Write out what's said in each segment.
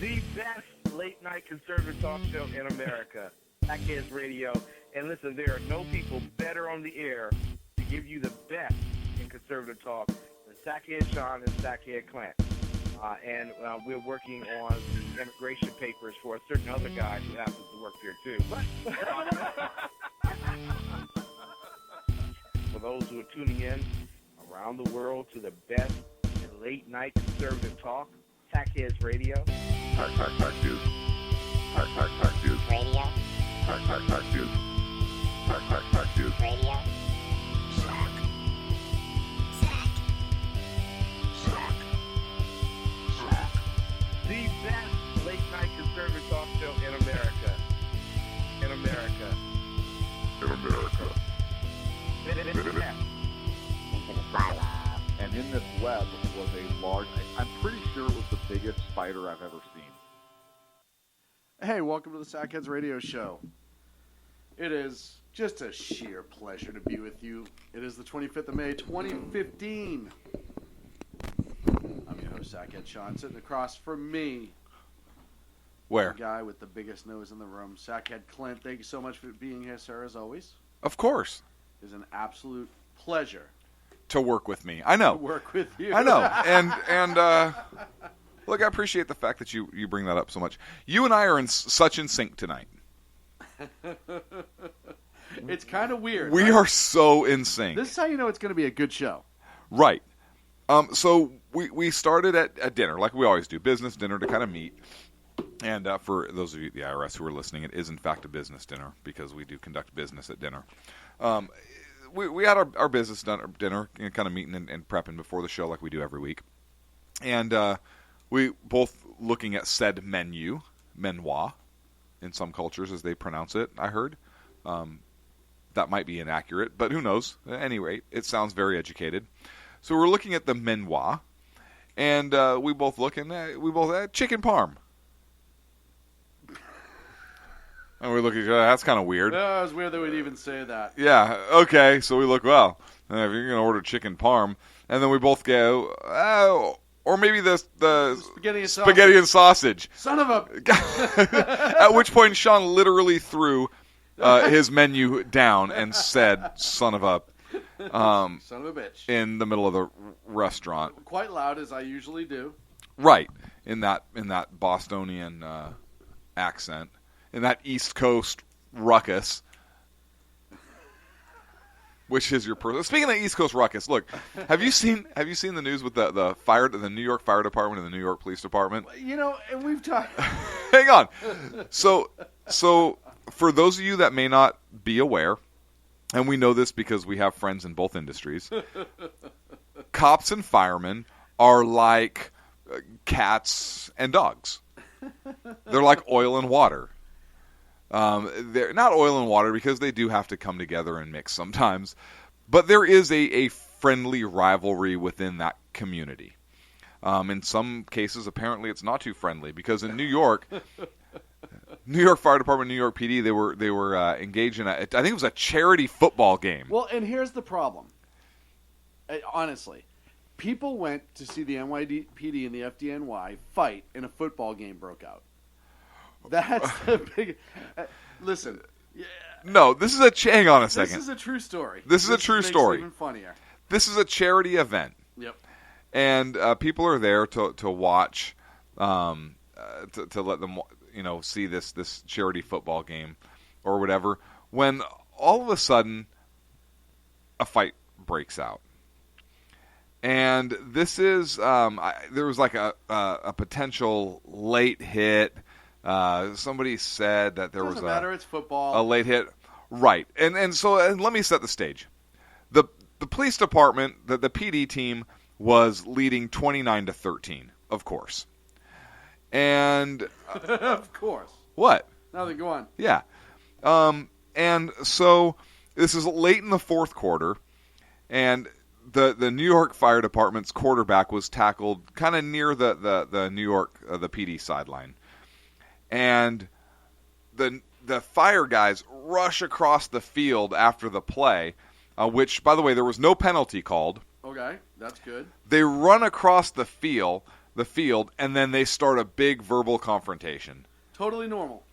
The best late-night conservative talk show in America, Sackheads Radio. And listen, there are no people better on the air to give you the best in conservative talk than Sackhead Sean and Sackhead Clint. And we're working on the immigration papers for a certain other guy who happens to work there, too. For those who are tuning in around the world to the best in late-night conservative talk, Sackheads Radio. Sack News. Sack News. Radio. Sack News. Sack News. Radio. Sack. The best late-night conservative talk show in America. In America. In America. Into the silo. And in this web was a large, I'm pretty sure it was the biggest spider I've ever seen. Hey, welcome to the Sackheads Radio Show. It is just a sheer pleasure to be with you. It is the 25th of May, 2015. I'm your host, Sackhead Sean, sitting across from me. Where? The guy with the biggest nose in the room, Sackhead Clint. Thank you so much for being here, sir, as always. Of course. It is an absolute pleasure To work with me. I know. to work with you. I know. And look, I appreciate the fact that you bring that up so much. You and I are such in sync tonight. It's kind of weird. We right? are so in sync. This is how you know it's going to be a good show. Right. So we started at dinner, like we always do, business dinner to kind of meet. And for those of you at the IRS who are listening, it is in fact a business dinner because we do conduct business at dinner. We had our business dinner, you know, kind of meeting and prepping before the show like we do every week. And we both looking at said menu, menoir, in some cultures as they pronounce it, I heard. That might be inaccurate, but who knows? At any rate, it sounds very educated. So we're looking at the menoir, and we both had chicken parm. And we look at each other, that's kind of weird. Oh, it was weird that we'd even say that. Yeah, okay, so we look, well, if you're going to order chicken parm, and then we both go, oh, or maybe the spaghetti and sausage. Son of a... At which point Sean literally threw his menu down and said, son of a... Son of a bitch. in the middle of the restaurant. Quite loud, as I usually do. Right, in that Bostonian accent. In that East Coast ruckus, which is your person. Speaking of the East Coast ruckus, look, have you seen the news with the New York Fire Department and the New York Police Department? You know, and we've talked. Hang on. So for those of you that may not be aware, and we know this because we have friends in both industries, cops and firemen are like cats and dogs. They're like oil and water. They're not oil and water because they do have to come together and mix sometimes, but there is a friendly rivalry within that community. In some cases, apparently, it's not too friendly because in New York, New York Fire Department, New York PD, they were engaged in I think it was a charity football game. Well, and here's the problem. Honestly, people went to see the NYPD and the FDNY fight, and a football game broke out. That's the big. Listen. Yeah, No, this is hang on a second. This is a true story. This is a true story. Even funnier. This is a charity event. Yep. And people are there to watch, to let them see this charity football game or whatever. When all of a sudden a fight breaks out, and this is there was like a potential late hit. Somebody said that there Doesn't was matter. It's football. a late hit, right? And so let me set the stage. The police department, the PD team was leading 29-13, of course. And Of course. what? Nothing. Go on. Yeah. And so this is late in the fourth quarter, and the New York Fire Department's quarterback was tackled kind of near the New York the PD sideline. And the fire guys rush across the field after the play, which, by the way, there was no penalty called. Okay, that's good. They run across the field, the field, and then they start a big verbal confrontation. Totally normal.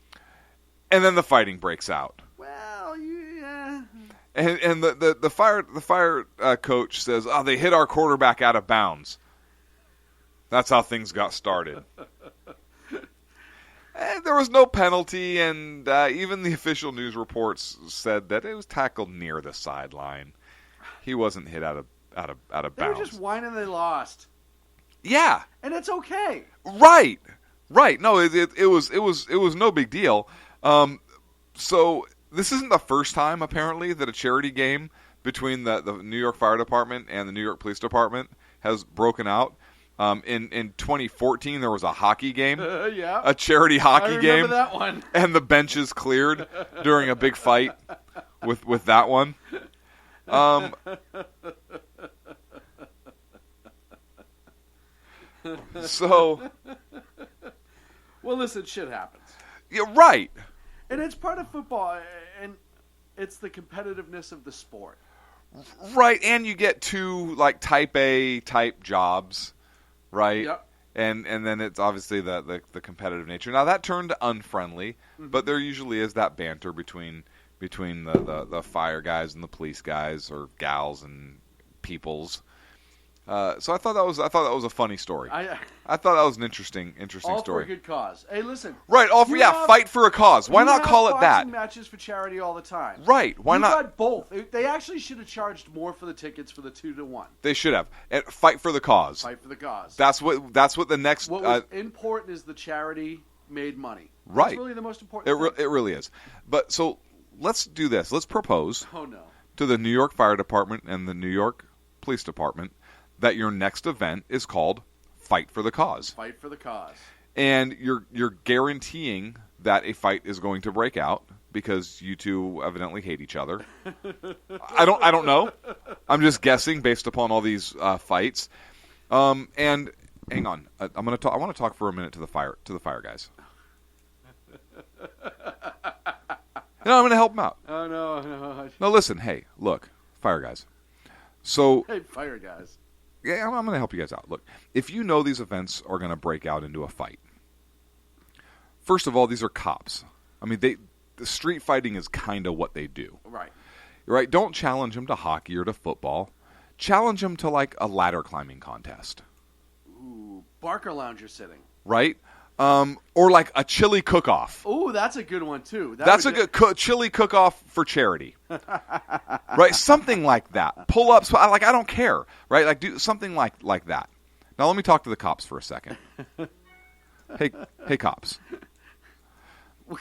And then the fighting breaks out. Well, yeah. And the fire coach says, "Oh, they hit our quarterback out of bounds." That's how things got started. And there was no penalty, and even the official news reports said that it was tackled near the sideline. He wasn't hit out of bounds. They were just whining they lost. Yeah, And it's okay. right. No, it was no big deal. So this isn't the first time apparently that a charity game between the New York Fire Department and the New York Police Department has broken out. In 2014, there was a hockey game, Yeah. a charity hockey I game, remember that one. and the benches cleared during a big fight with that one. So, Well, listen, shit happens. you're right. And it's part of football, and it's the competitiveness of the sport. Right, and you get two like type A type jobs, right? Yep. And then it's obviously the competitive nature. Now that turned unfriendly, but there usually is that banter between the fire guys and the police guys or gals and peoples. So I thought that was a funny story. I thought that was an interesting all story. for a good cause. Hey, listen. Right, fight for a cause. Why you not have call it that? boxing matches for charity all the time. Right, why you not? got both. They actually should have charged more for the tickets for the 2-to-1. They should have. And fight for the cause. Fight for the cause. That's what the next What was important is the charity made money. Right. That's really the most important thing. It really is. But so let's do this. Let's propose Oh, no. to the New York Fire Department and the New York Police Department that your next event is called Fight for the Cause. Fight for the cause. And you're guaranteeing that a fight is going to break out because you two evidently hate each other. I don't know. I'm just guessing based upon all these fights. And hang on. I want to talk for a minute to the fire guys. No, I'm going to help them out. Oh, no. No, listen. Hey, look, fire guys. So, Hey, fire guys. yeah, I'm going to help you guys out. Look, if you know these events are going to break out into a fight, first of all, these are cops. I mean, the street fighting is kind of what they do. Right. Right? Don't challenge them to hockey or to football. Challenge them to, like, a ladder climbing contest. Ooh, Barker Lounger sitting. Right? Or, like, a chili cook-off. Ooh, that's a good one, too. That's a good chili cook-off for charity, right? Something like that. Pull-ups, I don't care, right? Like do something like that. Now let me talk to the cops for a second. Hey, cops.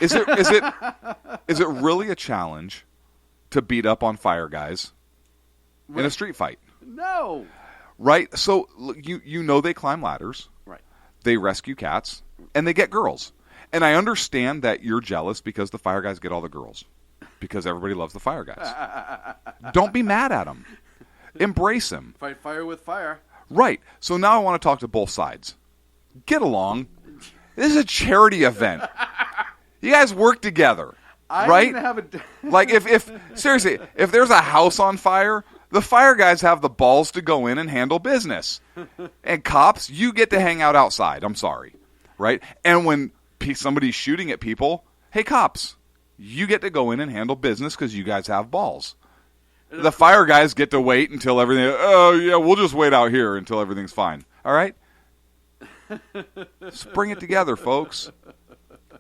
Is it really a challenge to beat up on fire guys in a street fight? No. Right? So you know they climb ladders. Right. They rescue cats, and they get girls. And I understand that you're jealous because the fire guys get all the girls. Because everybody loves the fire guys. Don't be mad at them. Embrace them. Fight fire with fire. Right. So now I want to talk to both sides. Get along. This is a charity event. You guys work together. Right? Like if seriously, if there's a house on fire, the fire guys have the balls to go in and handle business. And cops, you get to hang out outside. I'm sorry. Right? And when somebody's shooting at people, hey, cops, you get to go in and handle business because you guys have balls. The fire guys get to wait until everything, oh, yeah, we'll just wait out here until everything's fine. All right? Just bring it together, folks.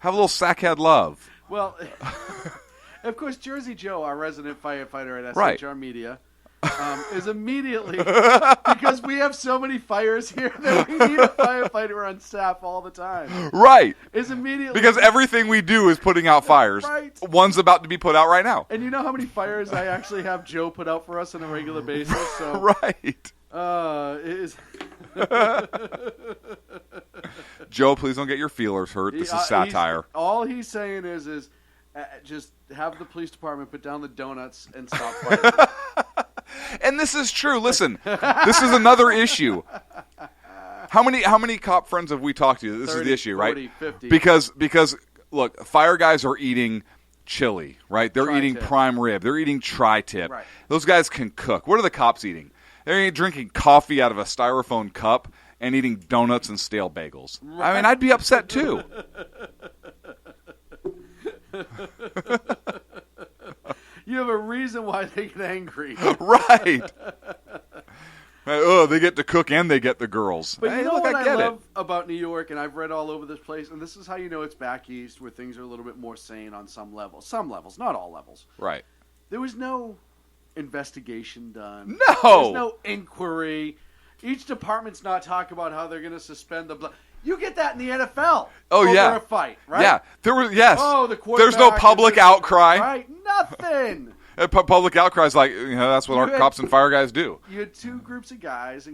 Have a little sackhead love. Well, of course, Jersey Joe, our resident firefighter at Right. SHR Media, is immediately, because we have so many fires here that we need a firefighter on staff all the time, Right. is immediately... Because everything we do is putting out fires. Right. One's about to be put out right now. And you know how many fires I actually have Joe put out for us on a regular basis? So, Right. it is... Joe, please don't get your feelers hurt. This is satire. All he's saying is just have the police department put down the donuts and stop fighting. And this is true. Listen, this is another issue. How many cop friends have we talked to? This 30, is the issue, 40, right? 50. Because look, fire guys are eating chili, right? They're Tri-tip. eating prime rib. They're eating tri-tip. Right. Those guys can cook. What are the cops eating? They're drinking coffee out of a styrofoam cup and eating donuts and stale bagels. I mean, I'd be upset too. You have a reason why they get angry. Right. Oh, they get to cook and they get the girls. But hey, you know look, what I get love about New York, and I've read all over this place, and this is how you know it's back east, where things are a little bit more sane on some levels. Some levels, not all levels. Right. There was no investigation done. No. There's no inquiry. Each department's not talking about how they're going to suspend the. You get that in the NFL. Oh, over yeah. a fight, right? Yeah. There was, yes. Oh, the There's no quarterback public is- outcry. Right? Nothing. Public outcry is like, that's what You our had- cops and fire guys do. You had two groups of guys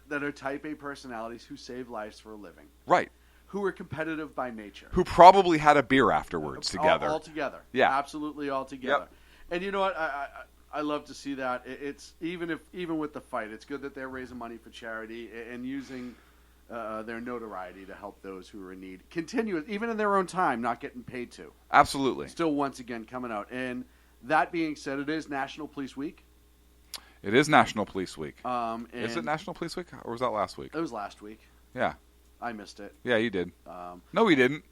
that are type A personalities who save lives for a living, Right. who are competitive by nature. Who probably had a beer afterwards together. All together. Yeah. Absolutely all together. Yep. And you know what? I love to see that. It's even with the fight, it's good that they're raising money for charity and using their notoriety to help those who are in need. Continuous, even in their own time, not getting paid to. Absolutely. Still, once again, coming out. And that being said, it is National Police Week. It is National Police Week. And Is it National Police Week, or was that last week? It was last week. Yeah. I missed it. Yeah, you did. Um, No, we didn't.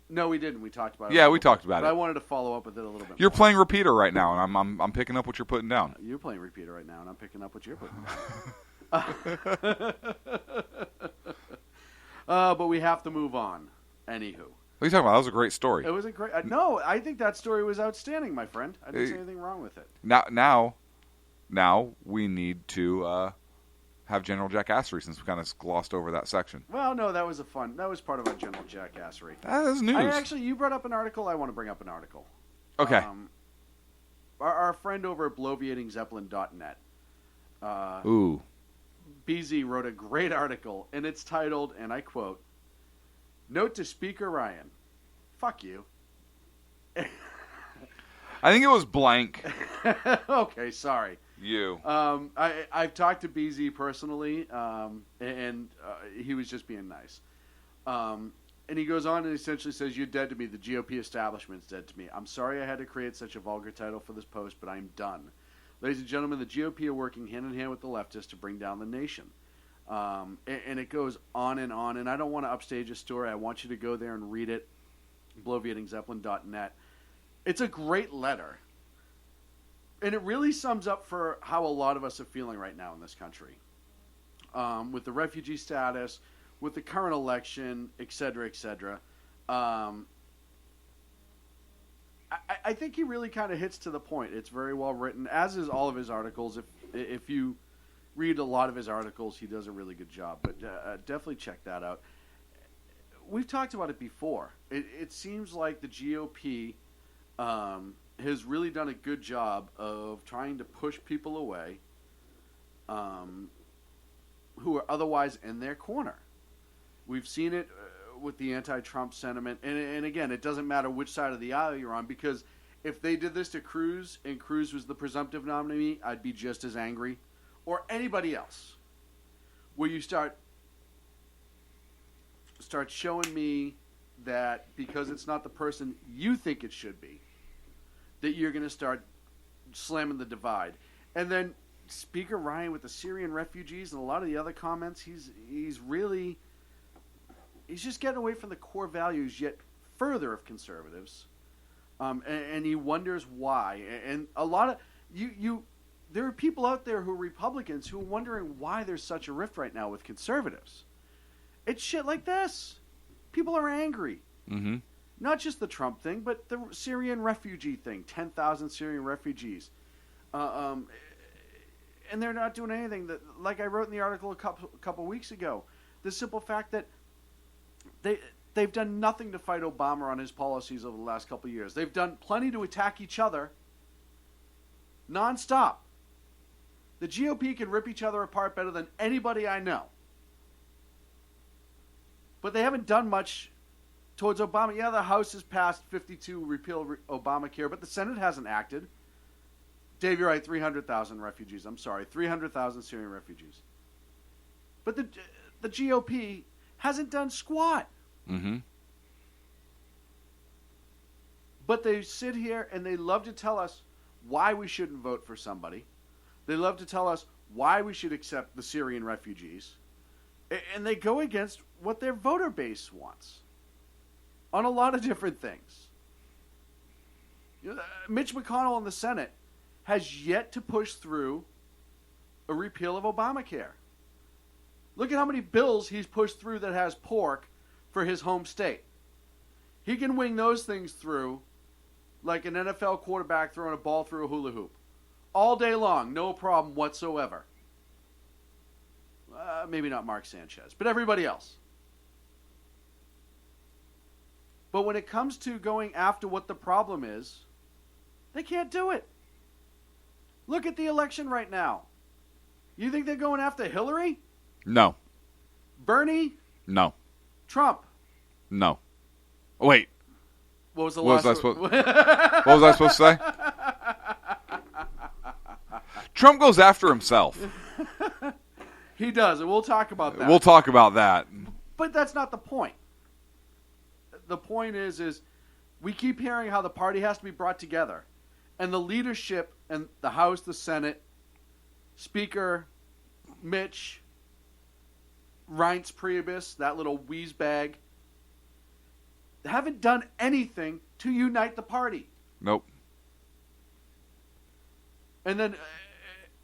no, we didn't. We talked about it. Yeah, we talked about but it. I wanted to follow up with it a little bit. You're more. playing repeater right now, and I'm picking up what you're putting down. You're playing repeater right now, and I'm picking up what you're putting down. But we have to move on. Anywho. What are you talking about? That was a great story. It was a great... no, I think that story was outstanding, my friend. I didn't see anything wrong with it. Now we need to have General Jackassery, since we kind of glossed over that section. Well, no, that was part of our general jackassery. That is news. You brought up an article. I want to bring up an article. Okay. Our friend over at bloviatingzeppelin.net, Ooh. BZ, wrote a great article, and it's titled, and I quote, "Note to Speaker Ryan, fuck you." I think it was blank. Okay, sorry. You. I've talked to BZ personally, and he was just being nice. And he goes on and essentially says, "You're dead to me. The GOP establishment's dead to me. I'm sorry I had to create such a vulgar title for this post, but I'm done. Ladies and gentlemen, the GOP are working hand in hand with the leftists to bring down the nation." And it goes on, and I don't want to upstage a story. I want you to go there and read it, bloviatingzeppelin.net. It's a great letter. And it really sums up for how a lot of us are feeling right now in this country. With the refugee status, with the current election, et cetera, et cetera. I think he really kind of hits to the point. It's very well written, as is all of his articles. If you read a lot of his articles, he does a really good job. But definitely check that out. We've talked about it before. It seems like the GOP has really done a good job of trying to push people away who are otherwise in their corner. We've seen it with the anti-Trump sentiment. And again, it doesn't matter which side of the aisle you're on, because if they did this to Cruz and Cruz was the presumptive nominee, I'd be just as angry. Or anybody else. Where you start showing me that because it's not the person you think it should be, that you're going to start slamming the divide. And then Speaker Ryan with the Syrian refugees and a lot of the other comments, he's just getting away from the core values yet further of conservatives. And he wonders why. And a lot of there are people out there who are Republicans who are wondering why there's such a rift right now with conservatives. It's shit like this. People are angry. Mm-hmm. Not just the Trump thing, but the Syrian refugee thing. 10,000 Syrian refugees. And they're not doing anything. That, like I wrote in the article a couple weeks ago, the simple fact that they've done nothing to fight Obama on his policies over the last couple of years. They've done plenty to attack each other nonstop. The GOP can rip each other apart better than anybody I know. But they haven't done much towards Obama. Yeah, the House has passed 52 repeal Obamacare, but the Senate hasn't acted. Dave, you're right, 300,000 refugees. I'm sorry, 300,000 Syrian refugees. But the GOP hasn't done squat. Mm-hmm. But they sit here and they love to tell us why we shouldn't vote for somebody. They love to tell us why we should accept the Syrian refugees. And they go against what their voter base wants on a lot of different things. Mitch McConnell in the Senate has yet to push through a repeal of Obamacare. Look at how many bills he's pushed through that has pork for his home state. He can wing those things through like an NFL quarterback throwing a ball through a hula hoop. All day long, no problem whatsoever. Maybe not Mark Sanchez, but everybody else. But when it comes to going after what the problem is, they can't do it. Look at the election right now. You think they're going after Hillary? No. Bernie? No. Trump? No. Wait. What was the What last was one? What was I supposed to say? Trump goes after himself. He does, and we'll talk about that. We'll talk about that. But that's not the point. The point is we keep hearing how the party has to be brought together. And the leadership and the House, the Senate, Speaker, Mitch, Reince Priebus, that little wheeze bag, haven't done anything to unite the party. Nope. And then,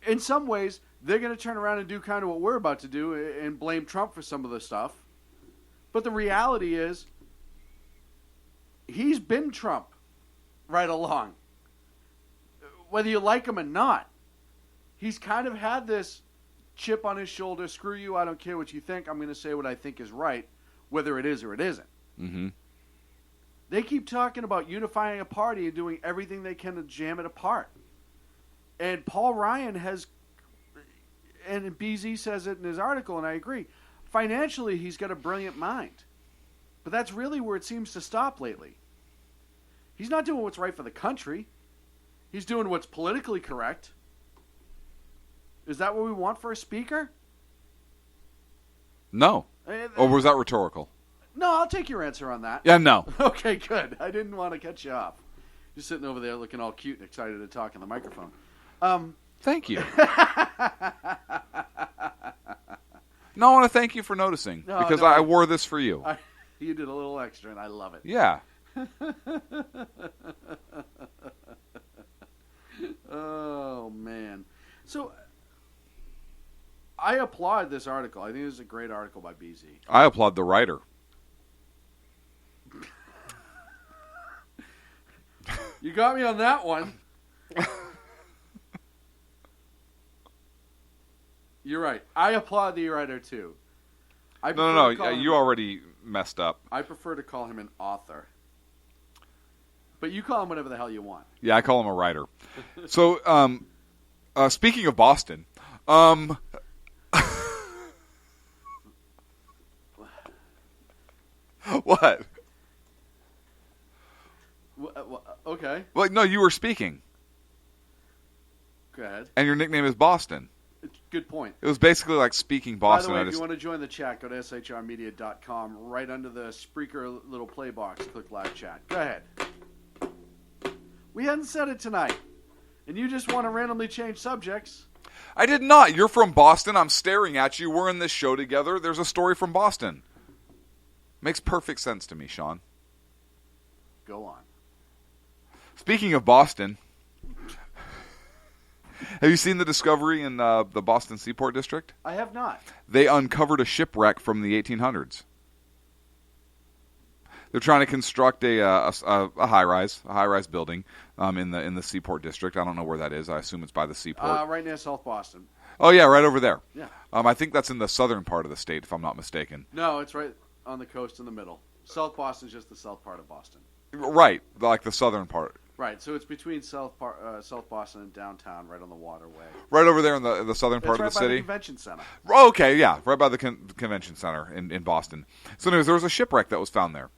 in some ways, they're going to turn around and do kind of what we're about to do and blame Trump for some of the stuff. But the reality is, he's been Trump right along. Whether you like him or not, he's kind of had this chip on his shoulder, screw you, I don't care what you think, I'm going to say what I think is right, whether it is or it isn't. Mm-hmm. They keep talking about unifying a party and doing everything they can to jam it apart. And Paul Ryan has, and BZ says it in his article, and I agree, financially he's got a brilliant mind. But that's really where it seems to stop lately. He's not doing what's right for the country. He's doing what's politically correct. Is that what we want for a speaker? No. Or was that rhetorical? No, I'll take your answer on that. Yeah, no. Okay, good. I didn't want to cut you off. You're sitting over there looking all cute and excited to talk in the microphone. Thank you. No, I want to thank you for noticing. No, because no. I wore this for you. You did a little extra, and I love it. Yeah. Oh, man. So, I applaud this article. I think this is a great article by BZ. I applaud the writer. You got me on that one. You're right. I applaud the writer, too. No. You already messed up. I prefer to call him an author. But you call him whatever the hell you want. Yeah, I call him a writer. So, speaking of Boston, what? Okay. Well, no, you were speaking, Go ahead. and your nickname is Boston. Good point. It was basically like speaking Boston. By the I way, if just- you want to join the chat, go to shrmedia.com. Right under the Spreaker little play box, click live chat. Go ahead. We hadn't said it tonight, and you just want to randomly change subjects. I did not. You're from Boston. I'm staring at you. We're in this show together. There's a story from Boston. Makes perfect sense to me, Sean. Go on. Speaking of Boston, have you seen the discovery in the Boston Seaport District? I have not. They uncovered a shipwreck from the 1800s. They're trying to construct a high-rise building in the Seaport District. I don't know where that is. I assume it's by the seaport. Right near South Boston. Oh yeah, right over there. Yeah. I think that's in the southern part of the state, if I'm not mistaken. No, it's right on the coast in the middle. South Boston's just the south part of Boston. Right, like the southern part. Right, so it's between South Boston and downtown, right on the waterway. Right over there in the southern part It's right of the by the city. convention center. Oh, okay, yeah, right by the convention center in Boston. So anyways, there was a shipwreck that was found there.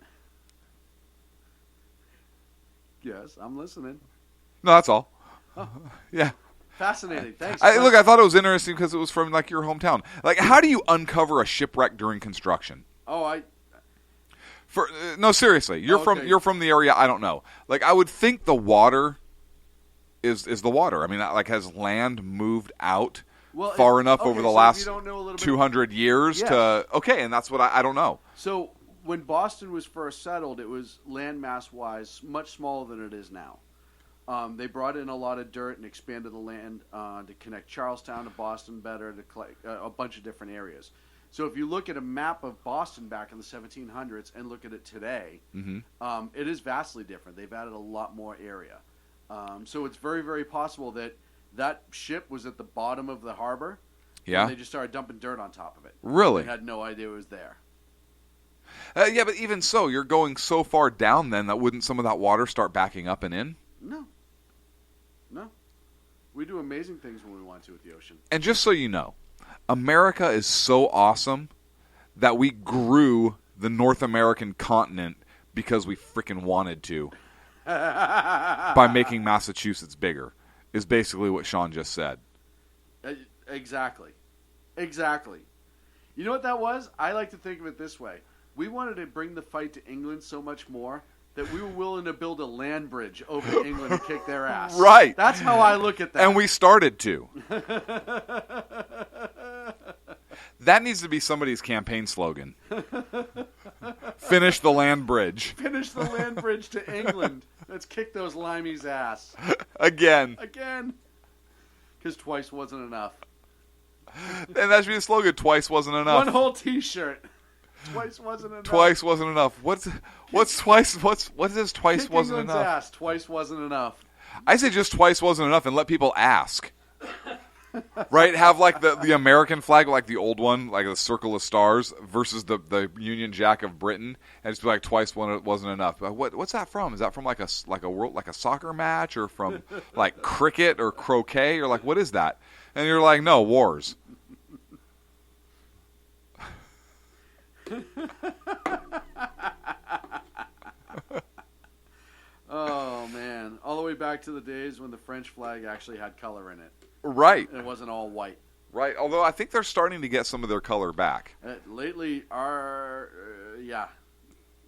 Yes, I'm listening. No, that's all. Yeah. Fascinating. Thanks. Look, I thought it was interesting because it was from like your hometown. Like, how do you uncover a shipwreck during construction? Oh, No, seriously, you're Okay. from the area. I don't know. Like, I would think the water is the water. I mean, like, has land moved out Well, far enough okay, over the so if last you don't know a little bit- 200 years Yes. to okay, and that's what I don't know. So when Boston was first settled, it was landmass-wise much smaller than it is now. They brought in a lot of dirt and expanded the land to connect Charlestown to Boston better, to collect a bunch of different areas. So if you look at a map of Boston back in the 1700s and look at it today, it is vastly different. They've added a lot more area. So it's very, very possible that that ship was at the bottom of the harbor. Yeah. And they just started dumping dirt on top of it. Really? They had no idea it was there. Yeah, but even so, you're going so far down then that wouldn't some of that water start backing up and in? No. We do amazing things when we want to with the ocean. And just so you know, America is so awesome that we grew the North American continent because we freaking wanted to by making Massachusetts bigger, is basically what Sean just said. Exactly. You know what that was? I like to think of it this way. We wanted to bring the fight to England so much more that we were willing to build a land bridge over to England and kick their ass. Right. That's how I look at that. And we started to. That needs to be somebody's campaign slogan. Finish the land bridge. Finish the land bridge to England. Let's kick those limeys' ass. Again. Because twice wasn't enough. And that should be the slogan. Twice wasn't enough. One whole T-shirt. Twice wasn't enough. Twice wasn't enough. What's twice? What is twice Kick wasn't England's enough? ass. Twice wasn't enough. I say just twice wasn't enough, and let people ask. Right? Have like the American flag, like the old one, like the circle of stars, versus the Union Jack of Britain, and just be like twice wasn't enough. But what's that from? Is that from like a soccer match, or from like cricket or croquet, or like what is that? And you're like, no, wars. Oh man, all the way back to the days when the French flag actually had color in it. Right. And it wasn't all white. Right. Although I think they're starting to get some of their color back. Lately,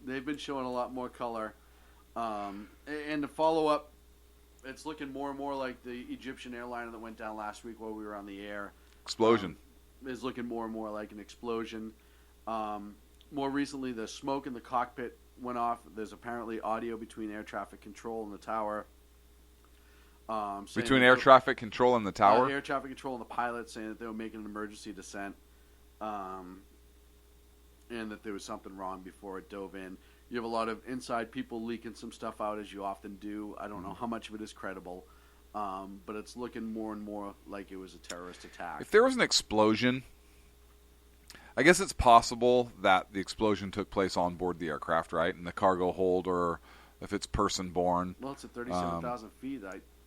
they've been showing a lot more color. And to follow up, it's looking more and more like the Egyptian airliner that went down last week while we were on the air. Explosion. Is looking more and more like an explosion. More recently, the smoke in the cockpit went off. There's apparently audio between air traffic control and the tower. Between air traffic control and the tower? Air traffic control and the pilot saying that they were making an emergency descent. And that there was something wrong before it dove in. You have a lot of inside people leaking some stuff out, as you often do. I don't know how much of it is credible. But it's looking more and more like it was a terrorist attack. If there was an explosion, I guess it's possible that the explosion took place on board the aircraft, right? In the cargo hold, or if it's person-borne. Well, it's at 37,000 feet.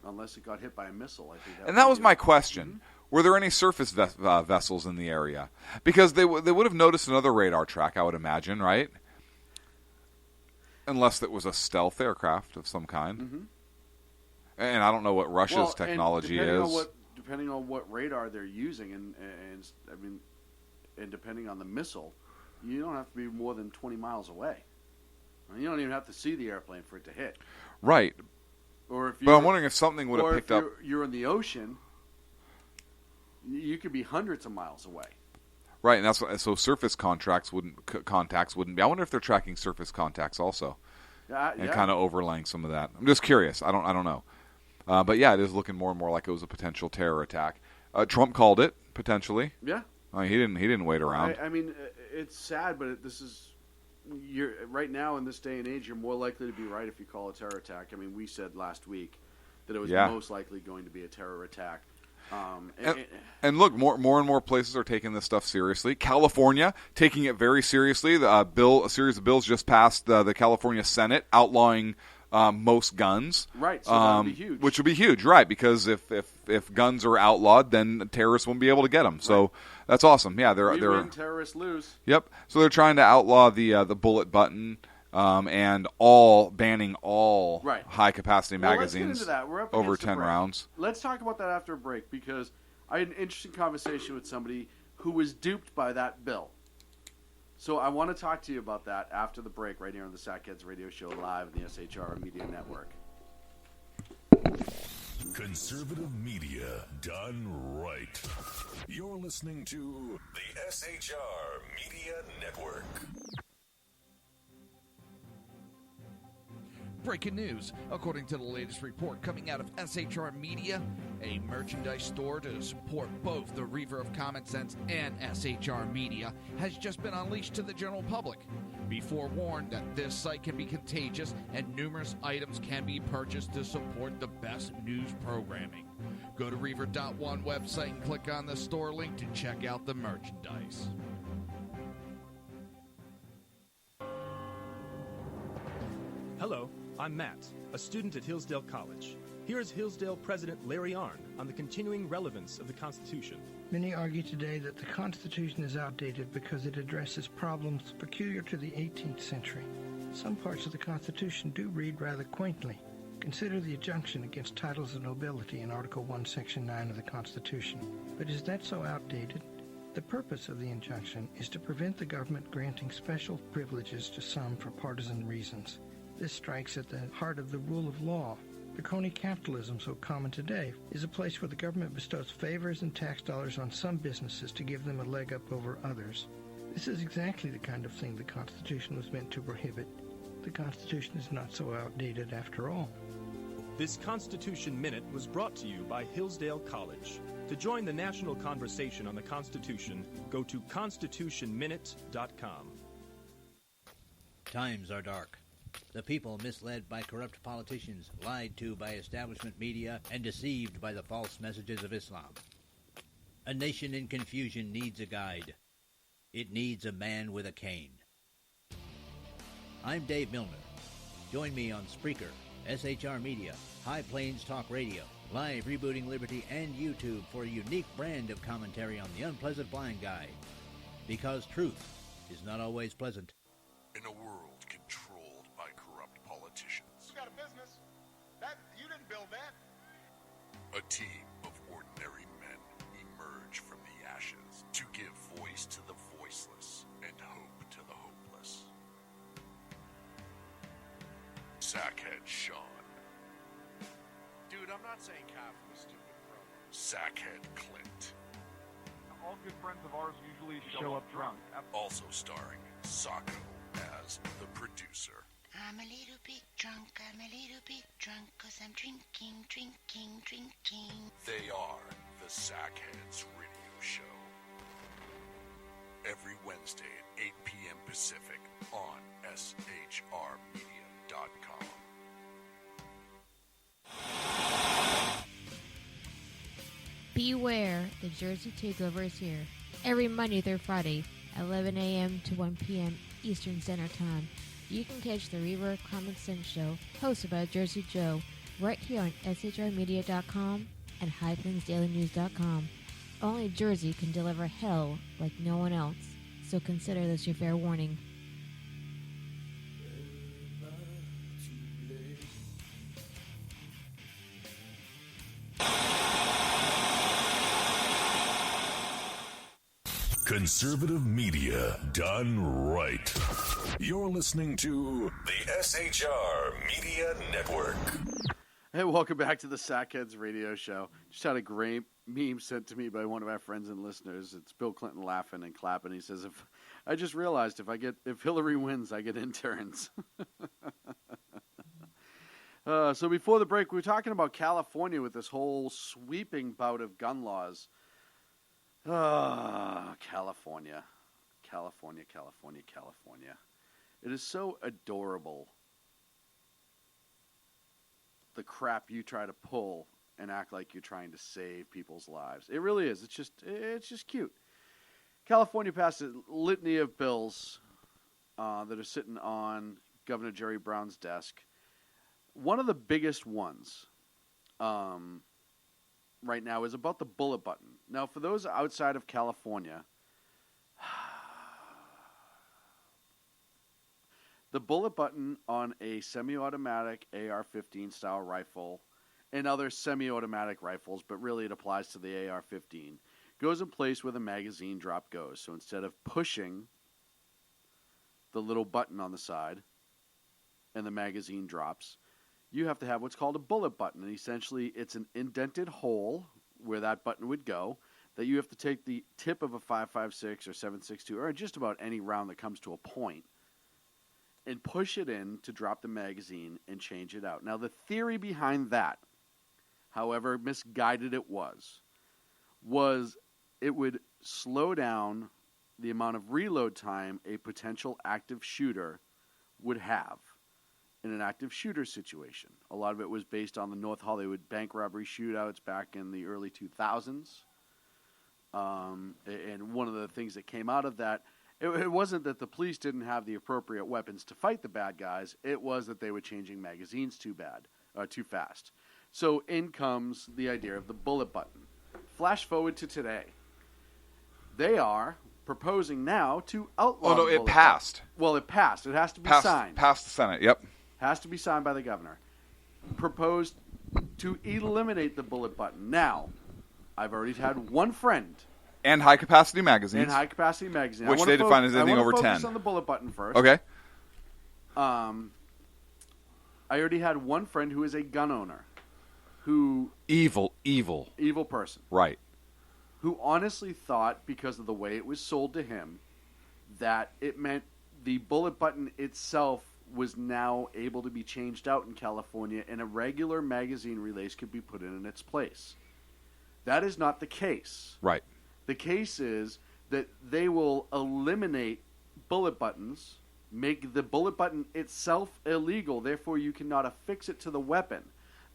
Unless it got hit by a missile, I think. And that was my question. Were there any surface vessels in the area? Because they would have noticed another radar track, I would imagine, right? Unless it was a stealth aircraft of some kind. Mm-hmm. And I don't know what Russia's technology is. Depending on what radar they're using, and depending on the missile, you don't have to be more than 20 miles away. You don't even have to see the airplane for it to hit. Right. Or if but I'm wondering if something would have picked up. You're in the ocean, you could be hundreds of miles away. Right, and that's what, so surface contacts wouldn't be. I wonder if they're tracking surface contacts also, and kind of overlaying some of that. I'm just curious. I don't know. But yeah, it is looking more and more like it was a potential terror attack. Trump called it potentially. Yeah. He didn't wait around. I mean, it's sad, but this is. Right now in this day and age, you're more likely to be right if you call a terror attack. I mean, we said last week that it was most likely going to be a terror attack. And look, more and more places are taking this stuff seriously. California taking it very seriously. A series of bills just passed the California Senate outlawing most guns. Right, so that would be huge. Which would be huge, right? Because if guns are outlawed, then terrorists won't be able to get them. So that's awesome. Yeah, they're win, terrorists lose. Yep. So they're trying to outlaw the bullet button and banning all high capacity magazines over 10 rounds. Let's talk about that after a break, because I had an interesting conversation with somebody who was duped by that bill. So I want to talk to you about that after the break, right here on the Sackheads Radio Show, live on the SHR Media Network. Conservative media done right. You're listening to the SHR Media Network. Breaking news. According to the latest report coming out of SHR Media, a merchandise store to support both the Reaver of Common Sense and SHR Media has just been unleashed to the general public. Be forewarned that this site can be contagious and numerous items can be purchased to support the best news programming. Go to Reaver.one website and click on the store link to check out the merchandise. Hello, I'm Matt, a student at Hillsdale College. Here is Hillsdale President Larry Arnn on the continuing relevance of the Constitution. Many argue today that the Constitution is outdated because it addresses problems peculiar to the 18th century. Some parts of the Constitution do read rather quaintly. Consider the injunction against titles of nobility in Article 1, Section 9 of the Constitution. But is that so outdated? The purpose of the injunction is to prevent the government granting special privileges to some for partisan reasons. This strikes at the heart of the rule of law. The crony capitalism so common today is a place where the government bestows favors and tax dollars on some businesses to give them a leg up over others. This is exactly the kind of thing the Constitution was meant to prohibit. The Constitution is not so outdated after all. This Constitution Minute was brought to you by Hillsdale College. To join the national conversation on the Constitution, go to constitutionminute.com. Times are dark. The people misled by corrupt politicians, lied to by establishment media, and deceived by the false messages of Islam. A nation in confusion needs a guide. It needs a man with a cane. I'm Dave Milner. Join me on Spreaker, SHR Media, High Plains Talk Radio, Live Rebooting Liberty, and YouTube for a unique brand of commentary on the unpleasant blind guy. Because truth is not always pleasant. In a world controlled by corrupt politicians. You got a business. You didn't build that. A team of ordinary men emerge from the ashes to give voice to the voiceless and hope to the hopeless. Sackhead Sean. Dude, I'm not saying Kyle was stupid, bro. Sackhead Clint. All good friends of ours usually show up drunk. Also starring Sacco as the producer. I'm a little bit drunk, 'cause I'm drinking. They are the Sackheads Radio Show. Every Wednesday at 8 p.m. Pacific on shrmedia.com. Beware, the Jersey Takeover is here. Every Monday through Friday, 11 a.m. to 1 p.m. Eastern Standard Time. You can catch the Reaver of Common Sense show, hosted by Jersey Joe, right here on shrmedia.com and highplainsdailynews.com. Only Jersey can deliver hell like no one else, so consider this your fair warning. Conservative media done right. You're listening to the SHR Media Network. Hey, welcome back to the Sackheads Radio Show. Just had a great meme sent to me by one of our friends and listeners. It's Bill Clinton laughing and clapping. He says, "If I just realized if Hillary wins, I get interns." So before the break, we were talking about California with this whole sweeping bout of gun laws. California. It is so adorable, the crap you try to pull and act like you're trying to save people's lives. It really is. It's just cute. California passed a litany of bills that are sitting on Governor Jerry Brown's desk. One of the biggest ones right now is about the bullet button. Now, for those outside of California, the bullet button on a semi-automatic AR-15 style rifle and other semi-automatic rifles, but really it applies to the AR-15, goes in place where the magazine drop goes. So instead of pushing the little button on the side and the magazine drops, you have to have what's called a bullet button. And essentially, it's an indented hole where that button would go that you have to take the tip of a 5.56 or 7.62 or just about any round that comes to a point and push it in to drop the magazine and change it out. Now, the theory behind that, however misguided it was it would slow down the amount of reload time a potential active shooter would have in an active shooter situation. A lot of it was based on the North Hollywood bank robbery shootouts back in the early 2000s. And one of the things that came out of that, it wasn't that the police didn't have the appropriate weapons to fight the bad guys. It was that they were changing magazines too fast. So in comes the idea of the bullet button. Flash forward to today. They are proposing now to outlaw. Oh no, the it bullet passed. button. Well, it passed. It has to be signed. Passed the Senate. Yep. Has to be signed by the governor. Proposed to eliminate the bullet button. Now, I've already had one friend. And high-capacity magazines. And high-capacity magazines. Which they define as anything over 10. I want to focus on the bullet button first. Okay. I already had one friend who is a gun owner. Who... Evil person. Right. Who honestly thought, because of the way it was sold to him, that it meant the bullet button itself was now able to be changed out in California and a regular magazine release could be put in its place. That is not the case. Right. The case is that they will eliminate bullet buttons, make the bullet button itself illegal, therefore you cannot affix it to the weapon.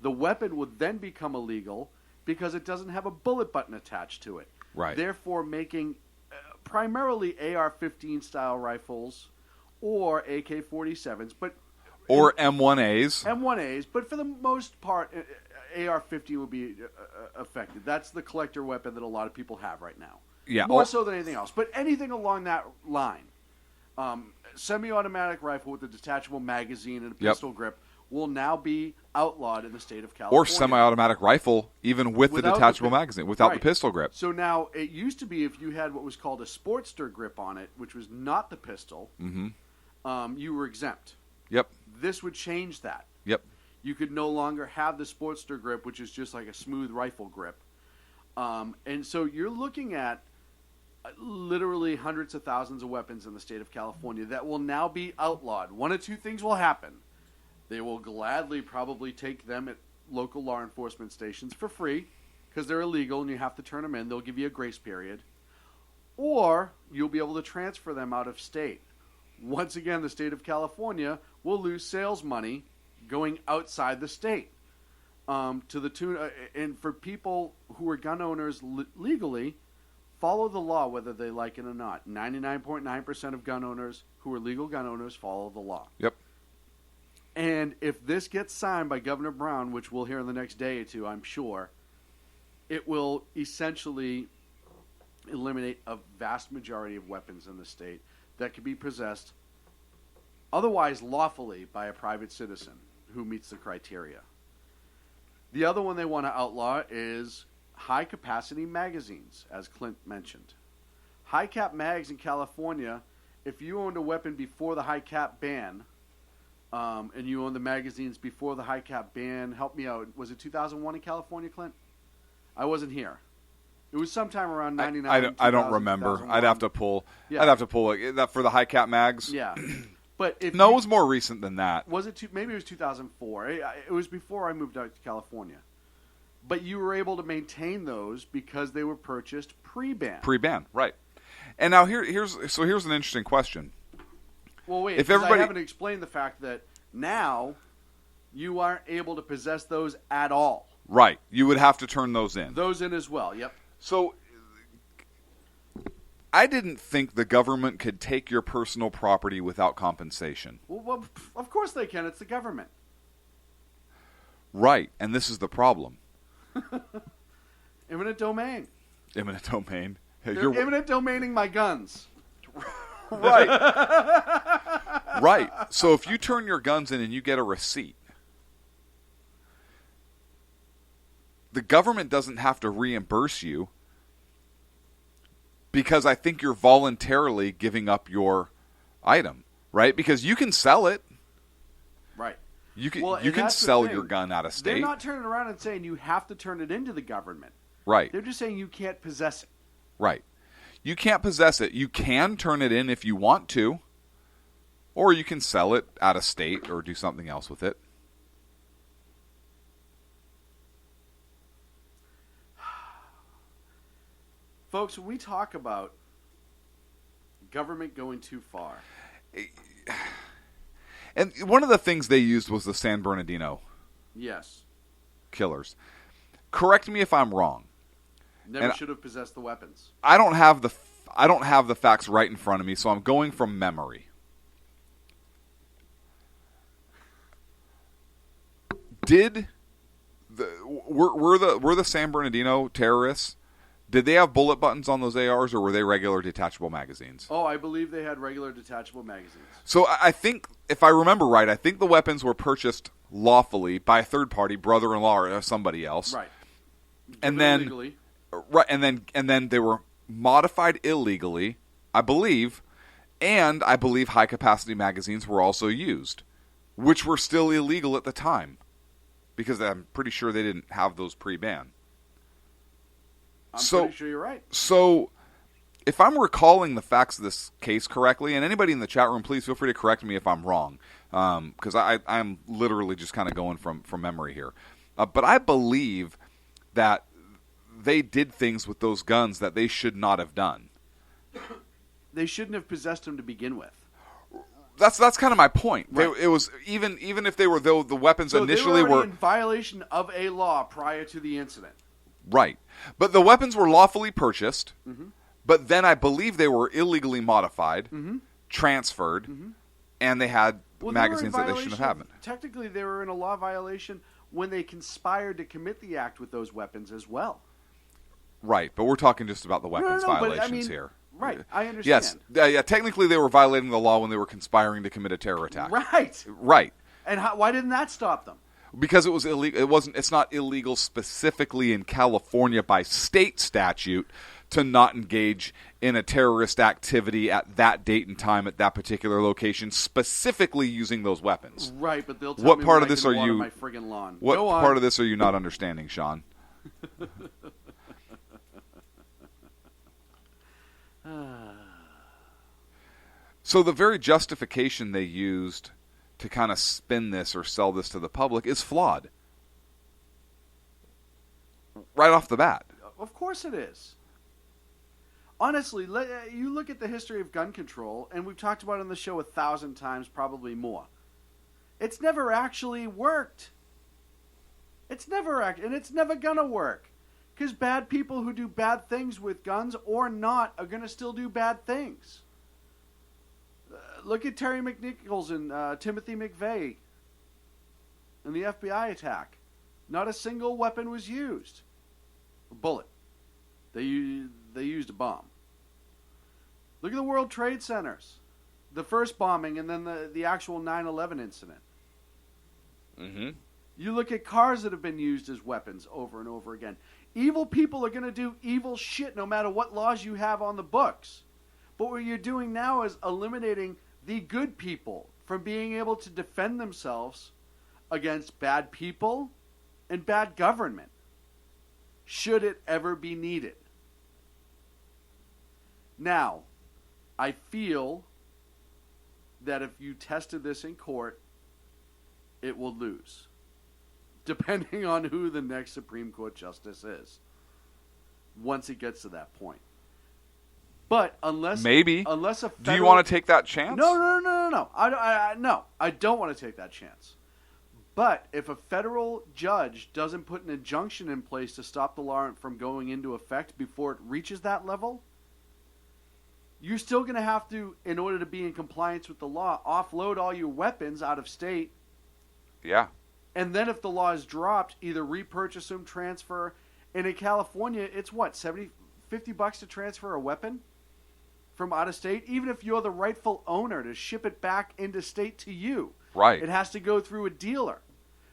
The weapon would then become illegal because it doesn't have a bullet button attached to it. Right. Therefore making primarily AR-15 style rifles or AK-47s, but or M1As. M1As, but for the most part, AR-15 would be affected. That's the collector weapon that a lot of people have right now. Yeah. More so than anything else. But anything along that line, semi-automatic rifle with a detachable magazine and a pistol grip will now be outlawed in the state of California. Or semi-automatic rifle, even with the detachable magazine, without the pistol grip. So now, it used to be if you had what was called a Sportster grip on it, which was not the pistol, you were exempt. Yep. This would change that. Yep. You could no longer have the Sportster grip, which is just like a smooth rifle grip. And so you're looking at literally hundreds of thousands of weapons in the state of California that will now be outlawed. One of two things will happen. They will gladly probably take them at local law enforcement stations for free because they're illegal and you have to turn them in. They'll give you a grace period. Or you'll be able to transfer them out of state. Once again, the state of California will lose sales money going outside the state to the tune. And for people who are gun owners legally, follow the law whether they like it or not. 99.9% of gun owners who are legal gun owners follow the law. Yep. And if this gets signed by Governor Brown, which we'll hear in the next day or two, I'm sure, it will essentially eliminate a vast majority of weapons in the state that could be possessed otherwise lawfully by a private citizen who meets the criteria. The other one they want to outlaw is high-capacity magazines, as Clint mentioned. High-cap mags in California, if you owned a weapon before the high-cap ban, and you owned the magazines before the high-cap ban, help me out, was it 2001 in California, Clint? I wasn't here. It was sometime around 99. I don't remember. I'd have to pull. Yeah. I'd have to pull that for the high cap mags. Yeah, but if it was more recent than that. Was it? Maybe it was 2004. It was before I moved out to California. But you were able to maintain those because they were purchased pre-ban. Pre-ban, right? And now here's an interesting question. Well, wait. I haven't explained the fact that now you aren't able to possess those at all. Right. You would have to turn those in. Those in as well. Yep. So, I didn't think the government could take your personal property without compensation. Well, of course they can. It's the government. Right, and this is the problem. Eminent domain. Eminent domain. They're eminent domaining my guns. Right. Right. So if you turn your guns in and you get a receipt, the government doesn't have to reimburse you because I think you're voluntarily giving up your item, right? Because you can sell it. Right. You can Well, you and can that's the sell thing. your gun out of They're state. not turning around and saying you have to turn it into the government. Right. They're just saying you can't possess it. Right. You can't possess it. You can turn it in if you want to, or you can sell it out of state or do something else with it. Folks, when we talk about government going too far, And one of the things they used was the San Bernardino yes, killers. Correct me if I'm wrong. never And should have possessed the weapons. I don't have the facts right in front of me, so I'm going from memory. Were the San Bernardino terrorists? Did they have bullet buttons on those ARs, or were they regular detachable magazines? Oh, I believe they had regular detachable magazines. So I think, if I remember right, I think the weapons were purchased lawfully by a third party, brother-in-law or somebody else. Right. And Given then illegally. right, and then they were modified illegally, I believe, and I believe high capacity magazines were also used, which were still illegal at the time, because I'm pretty sure they didn't have those pre-ban. I'm pretty sure you're right. So, if I'm recalling the facts of this case correctly, and anybody in the chat room, please feel free to correct me if I'm wrong, because I'm literally just kind of going from memory here. But I believe that they did things with those guns that they should not have done. They shouldn't have possessed them to begin with. That's kind of my point. Right. It was even if they were the weapons So initially they were were already in violation of a law prior to the incident. right, but the weapons were lawfully purchased. Mm-hmm. But then I believe they were illegally modified, Mm-hmm. transferred, and they had magazines that they shouldn't have had. Technically, they were in a law violation when they conspired to commit the act with those weapons as well. Right, but we're talking just about the weapons No, but, violations I mean, here. Right, I understand. Yes, yeah. Technically, they were violating the law when they were conspiring to commit a terror attack. Right. Right. And why didn't that stop them? Because it was illegal. It wasn't. It's not illegal specifically in California by state statute to not engage in a terrorist activity at that date and time at that particular location, specifically using those weapons. Right, but they'll tell What me part when of I this can are water you? my friggin' lawn. What Go on. part of this are you not understanding, Sean? So the very justification they used to kind of spin this or sell this to the public is flawed. Right off the bat. Of course it is. Honestly, you look at the history of gun control, and we've talked about it on the show 1,000 times, probably more. It's never actually worked. It's never and it's never gonna work. Because bad people who do bad things with guns or not are gonna still do bad things. Look at Terry McNichols and Timothy McVeigh and the FBI attack. Not a single weapon was used. A bullet. They used a bomb. Look at the World Trade Centers. The first bombing and then the actual 9/11 incident. Mm-hmm. You look at cars that have been used as weapons over and over again. Evil people are going to do evil shit no matter what laws you have on the books. But what you're doing now is eliminating the good people from being able to defend themselves against bad people and bad government, should it ever be needed. Now, I feel that if you tested this in court, it will lose, depending on who the next Supreme Court justice is, once it gets to that point. But unless a federal, do you want to take that chance? No. I don't want to take that chance. But if a federal judge doesn't put an injunction in place to stop the law from going into effect before it reaches that level, you're still going to have to, in order to be in compliance with the law, offload all your weapons out of state. Yeah. And then if the law is dropped, either repurchase them, transfer. And in California, it's what, $50 to transfer a weapon from out of state? Even if you're the rightful owner to ship it back into state to you. Right. It has to go through a dealer.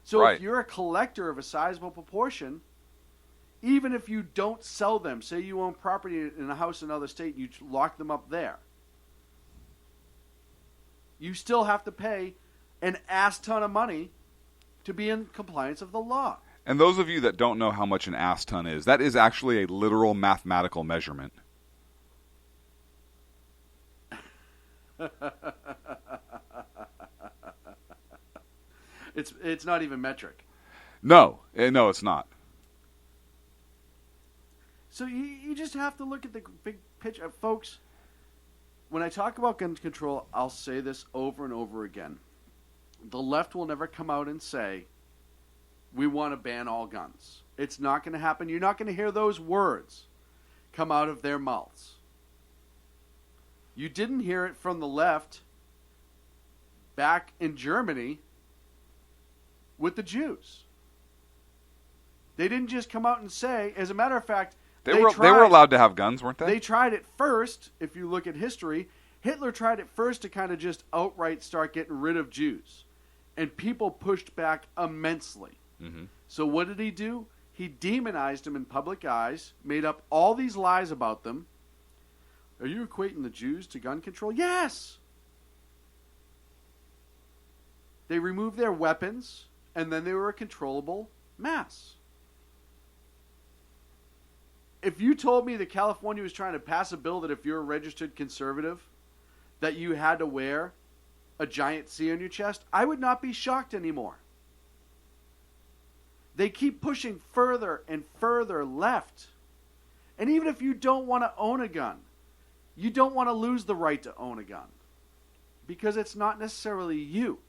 So Right. if you're a collector of a sizable proportion, even if you don't sell them, say you own property in a house in another state, you lock them up there, you still have to pay an ass ton of money to be in compliance of the law. And those of you that don't know how much an ass ton is, that is actually a literal mathematical measurement. It's not even metric. No, it's not. So you just have to look at the big picture. Folks, when I talk about gun control, I'll say this over and over again. The left will never come out and say, we want to ban all guns. It's not going to happen. You're not going to hear those words come out of their mouths. You didn't hear it from the left back in Germany with the Jews. They didn't just come out and say, as a matter of fact, they were allowed to have guns, weren't they? They tried it first, if you look at history. Hitler tried it first to kind of just outright start getting rid of Jews. And people pushed back immensely. Mm-hmm. So what did he do? He demonized them in public eyes, made up all these lies about them. Are you equating the Jews to gun control? Yes! They removed their weapons, and then they were a controllable mass. If you told me that California was trying to pass a bill that if you're a registered conservative, that you had to wear a giant C on your chest, I would not be shocked anymore. They keep pushing further and further left. And even if you don't want to own a gun, you don't want to lose the right to own a gun. Because it's not necessarily you.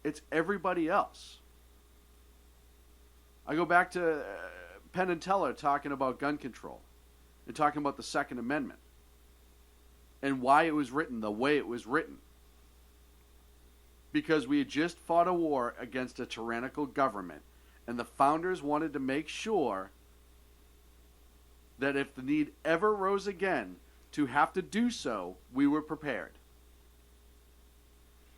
It's everybody else. I go back to Penn and Teller talking about gun control and talking about the Second Amendment and why it was written the way it was written. Because we had just fought a war against a tyrannical government, and the founders wanted to make sure that if the need ever rose again to have to do so, we were prepared.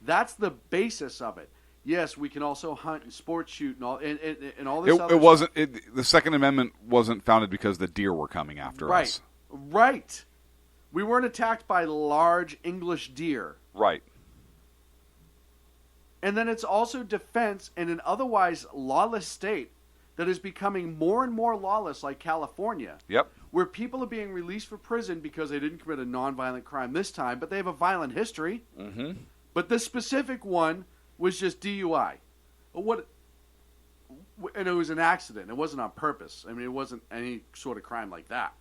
That's the basis of it. Yes, we can also hunt and sports shoot and all this other stuff. The Second Amendment wasn't founded because the deer were coming after us. Right. We weren't attacked by large English deer. Right. And then it's also defense in an otherwise lawless state that is becoming more and more lawless, like California. Yep. Where people are being released from prison because they didn't commit a nonviolent crime this time, but they have a violent history. Mm-hmm. But this specific one was just DUI. And it was an accident. It wasn't on purpose. I mean, it wasn't any sort of crime like that.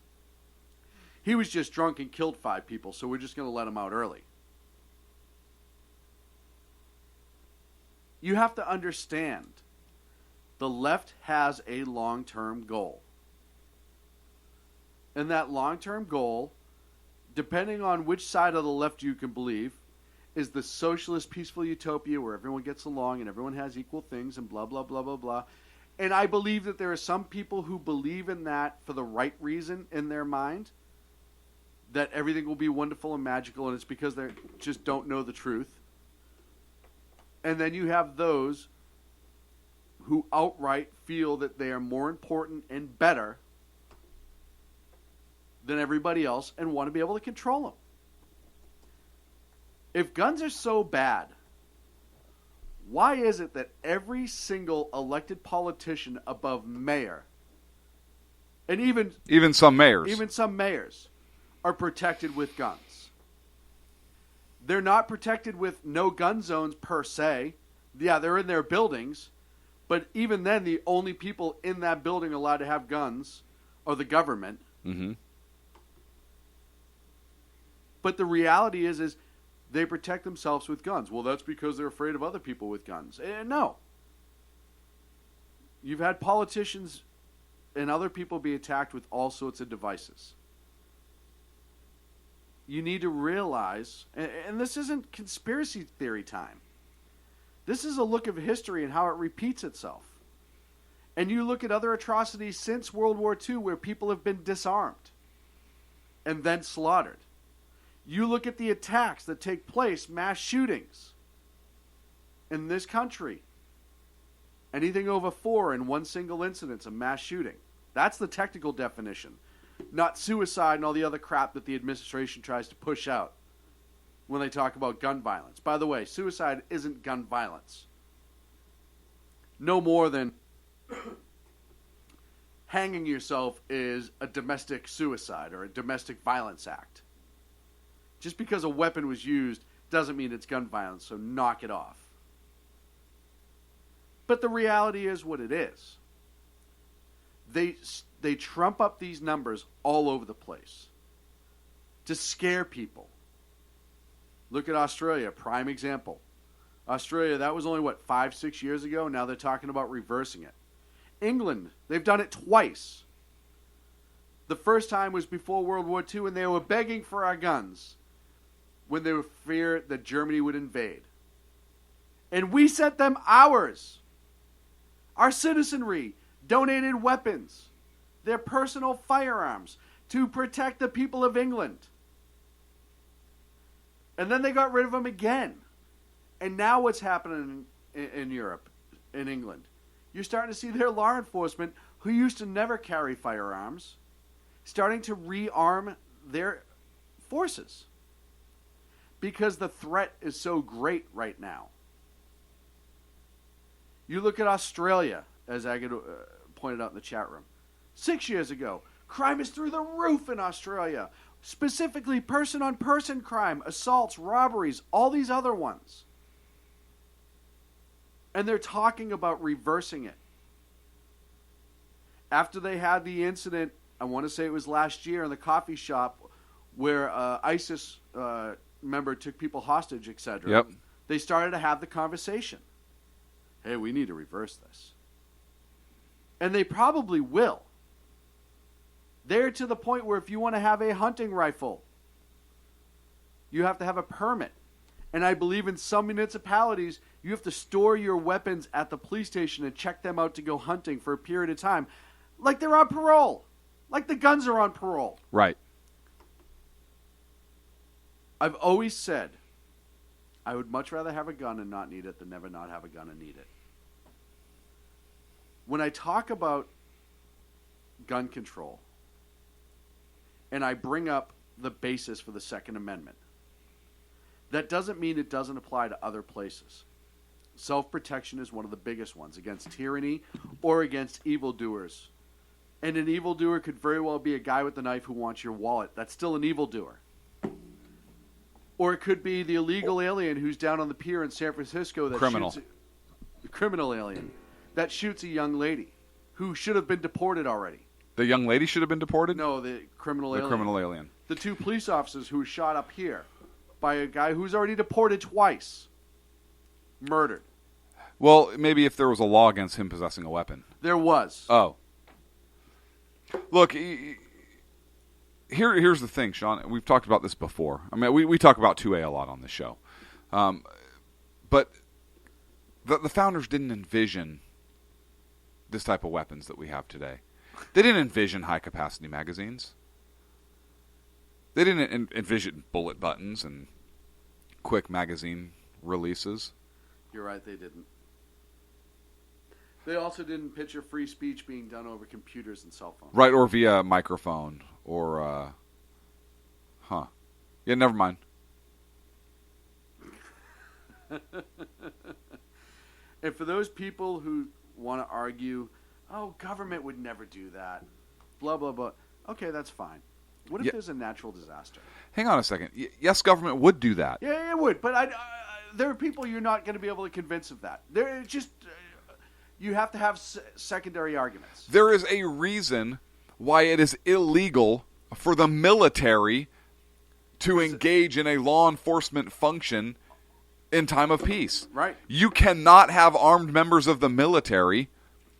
He was just drunk and killed 5 people, so we're just going to let him out early. You have to understand, the left has a long-term goal. And that long-term goal, depending on which side of the left you can believe, is the socialist peaceful utopia where everyone gets along and everyone has equal things and blah, blah, blah, blah, blah. And I believe that there are some people who believe in that for the right reason in their mind, that everything will be wonderful and magical, and it's because they just don't know the truth. And then you have those who outright feel that they are more important and better than everybody else and want to be able to control them. If guns are so bad, why is it that every single elected politician above mayor, and even some mayors, are protected with guns? They're not protected with no gun zones per se. Yeah, they're in their buildings, but even then, the only people in that building allowed to have guns are the government. Mm-hmm. But the reality is they protect themselves with guns. Well, that's because they're afraid of other people with guns. No. You've had politicians and other people be attacked with all sorts of devices. You need to realize, and this isn't conspiracy theory time. This is a look of history and how it repeats itself. And you look at other atrocities since World War II where people have been disarmed and then slaughtered. You look at the attacks that take place, mass shootings in this country. Anything over 4 in one single incident's a mass shooting. That's the technical definition. Not suicide and all the other crap that the administration tries to push out when they talk about gun violence. By the way, suicide isn't gun violence. no more than hanging yourself is a domestic suicide or a domestic violence act. Just because a weapon was used doesn't mean it's gun violence, so knock it off. But the reality is what it is. They trump up these numbers all over the place to scare people. Look at Australia, prime example. Australia, that was only, 5-6 years ago? Now they're talking about reversing it. England, they've done it twice. The first time was before World War II, and they were begging for our guns when they were feared that Germany would invade. And we sent them ours. Our citizenry donated weapons, their personal firearms, to protect the people of England. And then they got rid of them again. And now what's happening in Europe, in England? You're starting to see their law enforcement, who used to never carry firearms, starting to rearm their forces. Because the threat is so great right now. You look at Australia, as Agate pointed out in the chat room. 6 years ago, crime is through the roof in Australia. Specifically, person-on-person crime, assaults, robberies, all these other ones. And they're talking about reversing it. After they had the incident, I want to say it was last year in the coffee shop, where ISIS member took people hostage, etc. Yep. They started to have the conversation. Hey, we need to reverse this. And they probably will. They're to the point where if you want to have a hunting rifle, you have to have a permit. And I believe in some municipalities, you have to store your weapons at the police station and check them out to go hunting for a period of time. Like they're on parole. Like the guns are on parole. Right. I've always said, I would much rather have a gun and not need it than never not have a gun and need it. When I talk about gun control, and I bring up the basis for the Second Amendment, that doesn't mean it doesn't apply to other places. Self-protection is one of the biggest ones, against tyranny or against evildoers. And an evildoer could very well be a guy with a knife who wants your wallet. That's still an evildoer. Or it could be the illegal alien who's down on the pier in San Francisco that criminal alien that shoots a young lady who should have been deported already. The young lady should have been deported? No, the criminal alien. The criminal alien. The 2 police officers who were shot up here by a guy who's already deported twice. Murdered. Well, maybe if there was a law against him possessing a weapon. There was. Oh. Look, here's the thing, Sean. We've talked about this before. I mean, we talk about 2A a lot on this show. But the founders didn't envision this type of weapons that we have today. They didn't envision high-capacity magazines. They didn't envision bullet buttons and quick magazine releases. You're right, they didn't. They also didn't picture free speech being done over computers and cell phones. Right, or via microphone, or, Yeah, never mind. And for those people who want to argue, oh, government would never do that, blah, blah, blah. Okay, that's fine. What if there's a natural disaster? Hang on a second. Yes, government would do that. Yeah, it would. But there are people you're not going to be able to convince of that. They're just... you have to have secondary arguments. There is a reason why it is illegal for the military to engage in a law enforcement function in time of peace. Right. You cannot have armed members of the military.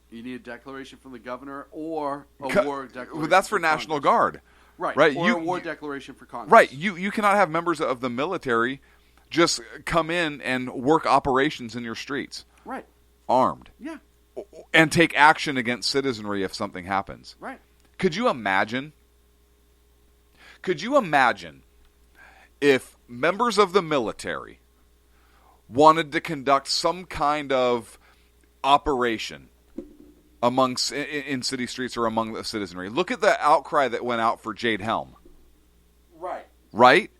You need a declaration from the governor or a war declaration. That's for National Guard. Right. Right. Or a war declaration for Congress. Right. You cannot have members of the military just come in and work operations in your streets. Right. Armed. Yeah. And take action against citizenry if something happens. Right. Could you imagine? If members of the military wanted to conduct some kind of operation amongst in city streets or among the citizenry? Look at the outcry that went out for Jade Helm. Right. Right?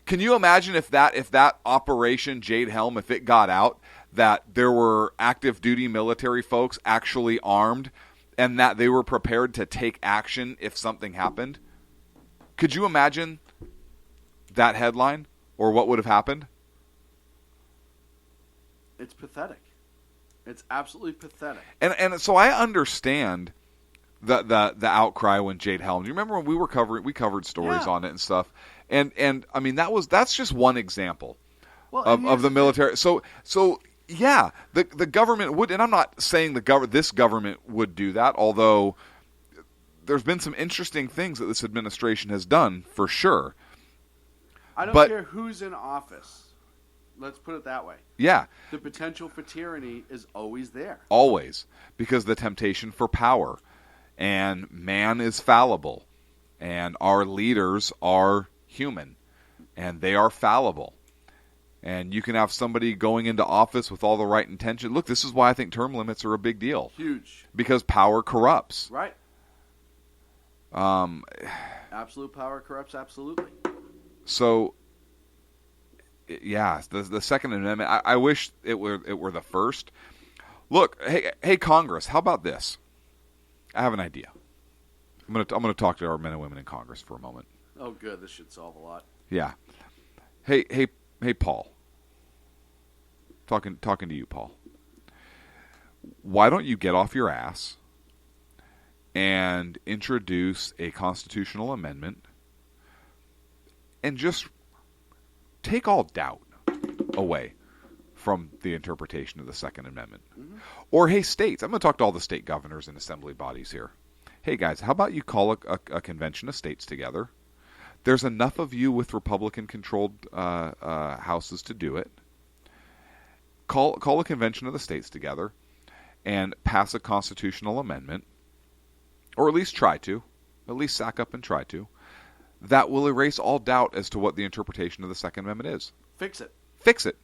Can you imagine if that operation Jade Helm, if it got out, that there were active duty military folks actually armed and that they were prepared to take action if something happened? Could you imagine that headline or what would have happened? It's pathetic. It's absolutely pathetic. And so I understand the outcry when Jade Helms. You remember when we covered stories on it and stuff. And I mean that's just one example of the military. So yeah, the government would, and I'm not saying this government would do that, although there's been some interesting things that this administration has done for sure. I don't care who's in office. Let's put it that way. Yeah. The potential for tyranny is always there. Always. Because the temptation for power. And man is fallible. And our leaders are human. And they are fallible. And you can have somebody going into office with all the right intention. Look, this is why I think term limits are a big deal. Huge. Because power corrupts. Right. Absolute power corrupts absolutely. So, yeah, the Second Amendment. I wish it were the first. Look, hey, Congress, how about this? I have an idea. I'm gonna talk to our men and women in Congress for a moment. Oh, good. This should solve a lot. Yeah. Hey, Paul. Talking to you, Paul. Why don't you get off your ass and introduce a constitutional amendment and just take all doubt away from the interpretation of the Second Amendment? Mm-hmm. Or, hey, states. I'm going to talk to all the state governors and assembly bodies here. Hey, guys, how about you call a convention of states together? There's enough of you with Republican-controlled houses to do it. Call a convention of the states together and pass a constitutional amendment, or at least try to, at least sack up and try to, that will erase all doubt as to what the interpretation of the Second Amendment is. Fix it. Fix it.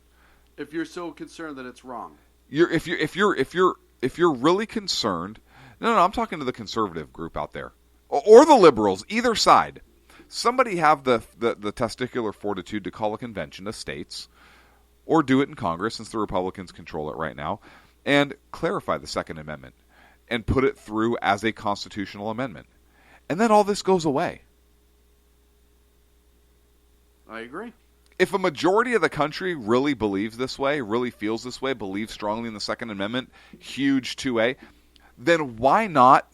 If you're so concerned that it's wrong. If you're really concerned, no, I'm talking to the conservative group out there, or the liberals, either side. Somebody have the testicular fortitude to call a convention of states, or do it in Congress, since the Republicans control it right now, and clarify the Second Amendment and put it through as a constitutional amendment. And then all this goes away. I agree. If a majority of the country really believes this way, really feels this way, believes strongly in the Second Amendment, huge 2A, then why not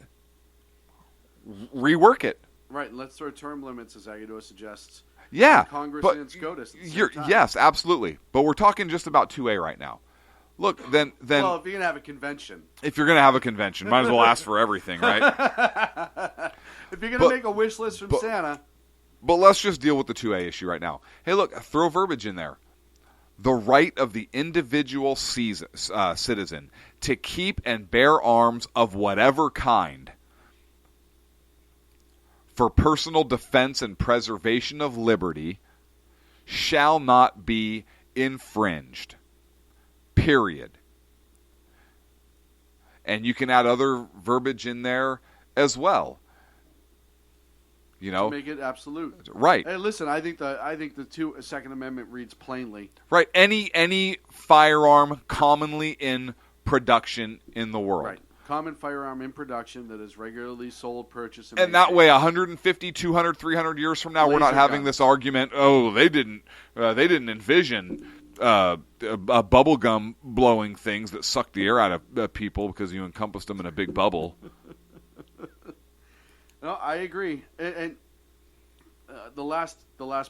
rework it? Right, and let's throw term limits, as Agudo suggests. Yeah, Congress but and SCOTUS. Yes, absolutely. But we're talking just about 2A right now. Look, then. Well, if you're gonna have a convention. If you're gonna have a convention, might as well ask for everything, right? If you're gonna make a wish list from Santa. But let's just deal with the 2A issue right now. Hey, look, throw verbiage in there. The right of the individual citizen to keep and bear arms of whatever kind for personal defense and preservation of liberty shall not be infringed. Period. And you can add other verbiage in there as well. You know, to make it absolute. Right. Hey, listen, I think the Second Amendment reads plainly. Right. Any firearm commonly in production in the world. Right. Common firearm in production that is regularly sold, purchased, and that way 150, 200, 300 years from now, we're not having this argument, they didn't envision bubble gum blowing things that suck the air out of people because you encompassed them in a big bubble. No, I agree. And the last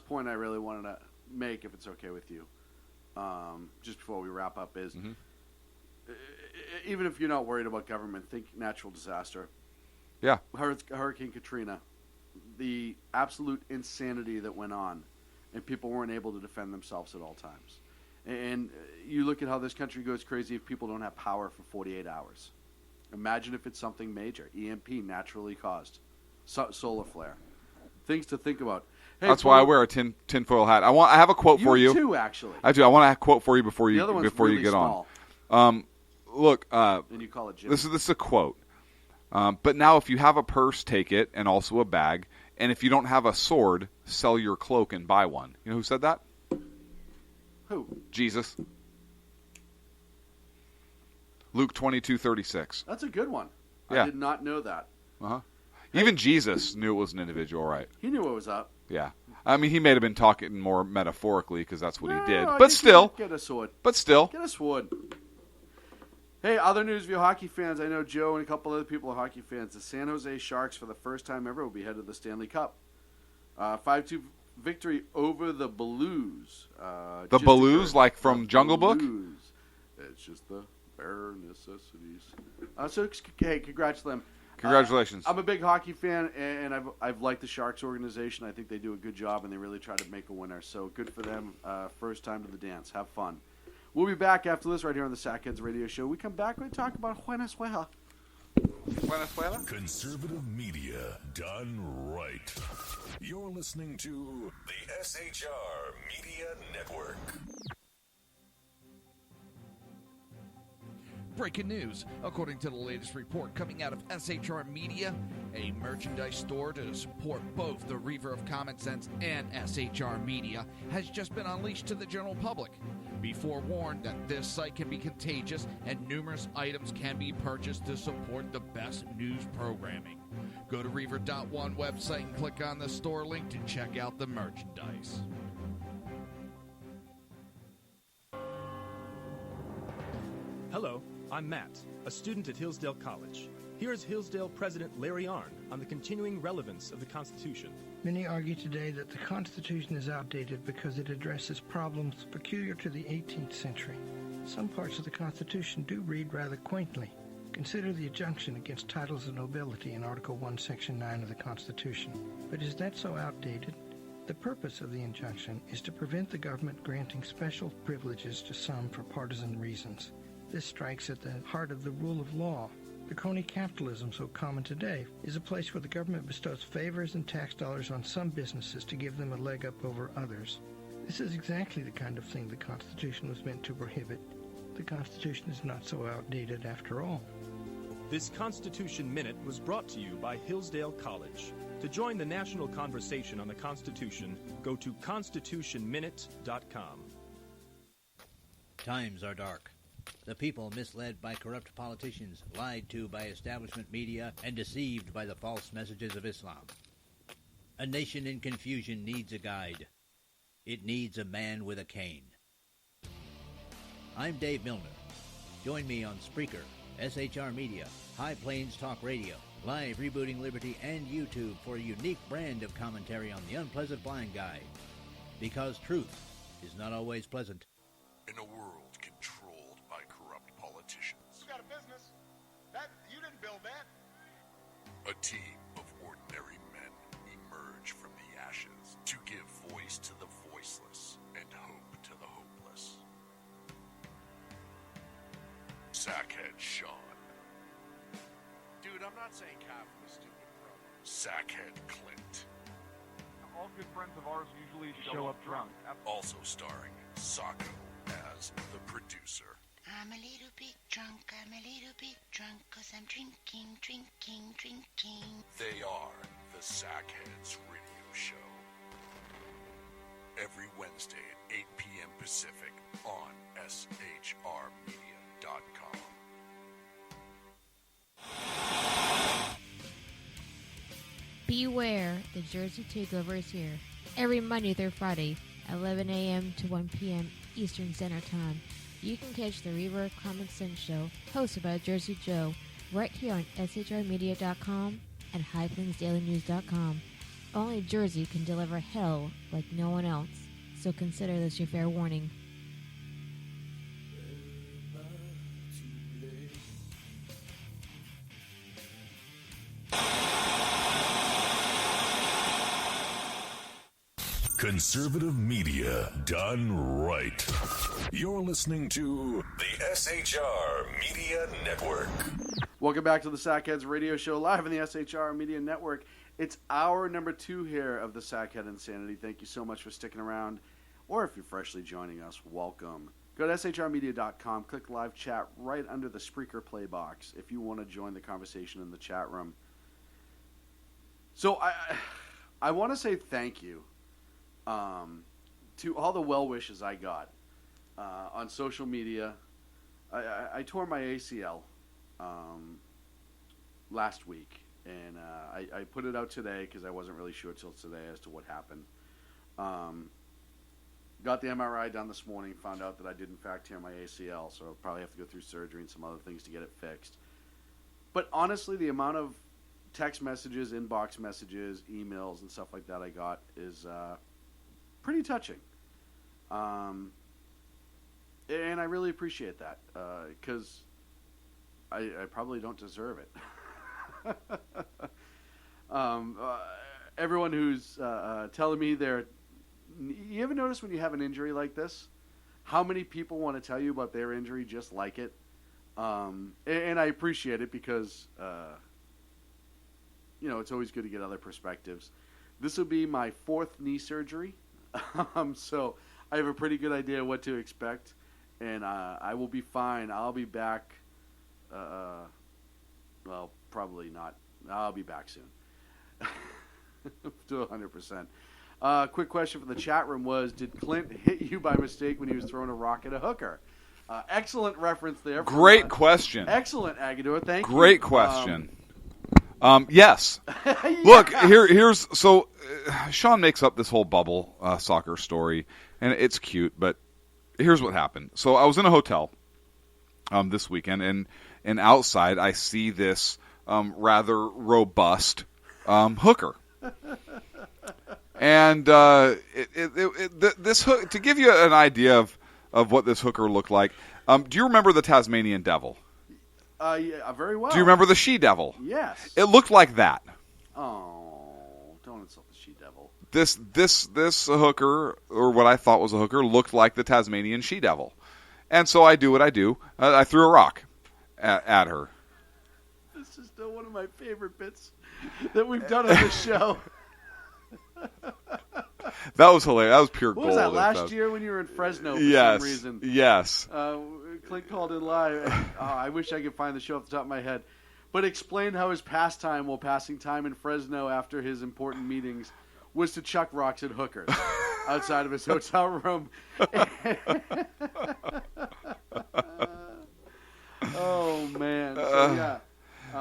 point I really wanted to make, if it's okay with you, just before we wrap up, is even if you're not worried about government, think natural disaster. Yeah. Hurricane Katrina, the absolute insanity that went on, and people weren't able to defend themselves at all times. And you look at how this country goes crazy if people don't have power for 48 hours. Imagine if it's something major, EMP, naturally caused. Solar flare. Things to think about. Hey, that's why I wear a tinfoil hat. I have a quote for you. You too, actually. I do. I want a quote for you before you really get small. on. Look, and you call it Jimmy. This is a quote. But now, if you have a purse, take it, and also a bag. And if you don't have a sword, sell your cloak and buy one. You know who said that? Who? Jesus. Luke 22:36. That's a good one. Yeah. I did not know that. Uh-huh. Even Jesus knew it was an individual, right? He knew what was up. Yeah. I mean, he may have been talking more metaphorically because that's what he did. No, But you still. can get a sword. But still. Get a sword. Hey, other news, view hockey fans. I know Joe and a couple other people are hockey fans. The San Jose Sharks, for the first time ever, will be headed to the Stanley Cup. 5-2 victory over the Blues. The Blues, like from Jungle Book? Blues. It's just the bare necessities. So, hey, congrats to them. Congratulations. I'm a big hockey fan, and I've liked the Sharks organization. I think they do a good job, and they really try to make a winner. So good for them. First time to the dance. Have fun. We'll be back after this right here on the Sackheads Radio Show. We come back, we talk about Venezuela. Venezuela? Conservative media done right. You're listening to the SHR Media Network. Breaking news. According to the latest report coming out of SHR Media, a merchandise store to support both the Reaver of Common Sense and SHR Media has just been unleashed to the general public. Be forewarned that this site can be contagious and numerous items can be purchased to support the best news programming. Go to Reaver.one website and click on the store link to check out the merchandise. Hello, I'm Matt, a student at Hillsdale College. Here's Hillsdale President Larry Arnn on the continuing relevance of the Constitution. Many argue today that the Constitution is outdated because it addresses problems peculiar to the 18th century. Some parts of the Constitution do read rather quaintly. Consider the injunction against titles of nobility in Article 1, Section 9 of the Constitution. But is that so outdated? The purpose of the injunction is to prevent the government granting special privileges to some for partisan reasons. This strikes at the heart of the rule of law. The crony capitalism so common today is a place where the government bestows favors and tax dollars on some businesses to give them a leg up over others. This is exactly the kind of thing the Constitution was meant to prohibit. The Constitution is not so outdated after all. This Constitution Minute was brought to you by Hillsdale College. To join the national conversation on the Constitution, go to constitutionminute.com. Times are dark. The people misled by corrupt politicians, lied to by establishment media, and deceived by the false messages of Islam. A nation in confusion needs a guide. It needs a man with a cane. I'm Dave Milner. Join me on Spreaker, SHR Media, High Plains Talk Radio, Live Rebooting Liberty, and YouTube for a unique brand of commentary on the unpleasant blind guy. Because truth is not always pleasant. In a world controlled by corrupt politicians, You got a business. That you didn't build that. a team of ordinary men emerge from the ashes to give voice to the voiceless and hope to the hopeless. Sackhead Sean. Dude, I'm not saying cow from a stupid pro. Sackhead Clint. All good friends of ours usually show up drunk. Also starring Sacco as the producer. I'm a little bit drunk, I'm a little bit drunk, 'cause I'm drinking, drinking, drinking. They are the Sackheads Radio Show. Every Wednesday at 8 p.m. Pacific on SHRmedia.com. Beware, the Jersey Takeover is here. Every Monday through Friday, 11 a.m. to 1 p.m. Eastern Standard Time. You can catch the Reaver Common Sense Show, hosted by Jersey Joe, right here on SHRmedia.com and HighPlainsDailyNews.com. Only Jersey can deliver hell like no one else, so consider this your fair warning. Conservative media done right. You're listening to the SHR Media Network. Welcome back to the Sackheads Radio Show, live on the SHR Media Network. It's hour number 2 here of the Sackhead Insanity. Thank you so much for sticking around. Or if you're freshly joining us, welcome. Go to shrmedia.com, click live chat right under the Spreaker play box if you want to join the conversation in the chat room. So I want to say thank you to all the well wishes I got on social media, I tore my ACL last week, and I put it out today because I wasn't really sure till today as to what happened. Got the MRI done this morning, found out that I did in fact tear my ACL, so I'll probably have to go through surgery and some other things to get it fixed. But honestly, the amount of text messages, inbox messages, emails, and stuff like that I got is pretty touching. And I really appreciate that because I probably don't deserve it. Everyone who's telling me you ever notice when you have an injury like this, how many people want to tell you about their injury just like it? And I appreciate it because, it's always good to get other perspectives. This will be my 4th knee surgery, so I have a pretty good idea what to expect, and I will be fine. I'll be back, well, probably not. I'll be back soon to 100%. Quick question from the chat room was, did Clint hit you by mistake when he was throwing a rock at a hooker? Excellent reference there. Great question. Excellent, Agador. Thank you. Great question. Yes. Yeah. Look, here's so Sean makes up this whole bubble soccer story, and it's cute, but here's what happened. So I was in a hotel this weekend, and outside I see this rather robust hooker. And this hook, to give you an idea of what this hooker looked like, do you remember the Tasmanian devil? Yeah, very well. Do you remember the she-devil? Yes. It looked like that. Oh, don't insult the she-devil. This hooker, or what I thought was a hooker, looked like the Tasmanian she-devil. And so I do what I do. I threw a rock at her. This is still one of my favorite bits that we've done on this show. That was hilarious. That was pure gold. What was that, last year when you were in Fresno for yes, some reason? Yes. Clint called in live. I wish I could find the show off the top of my head. But explained how his pastime while passing time in Fresno after his important meetings was to chuck rocks at hookers outside of his hotel room. Oh, man.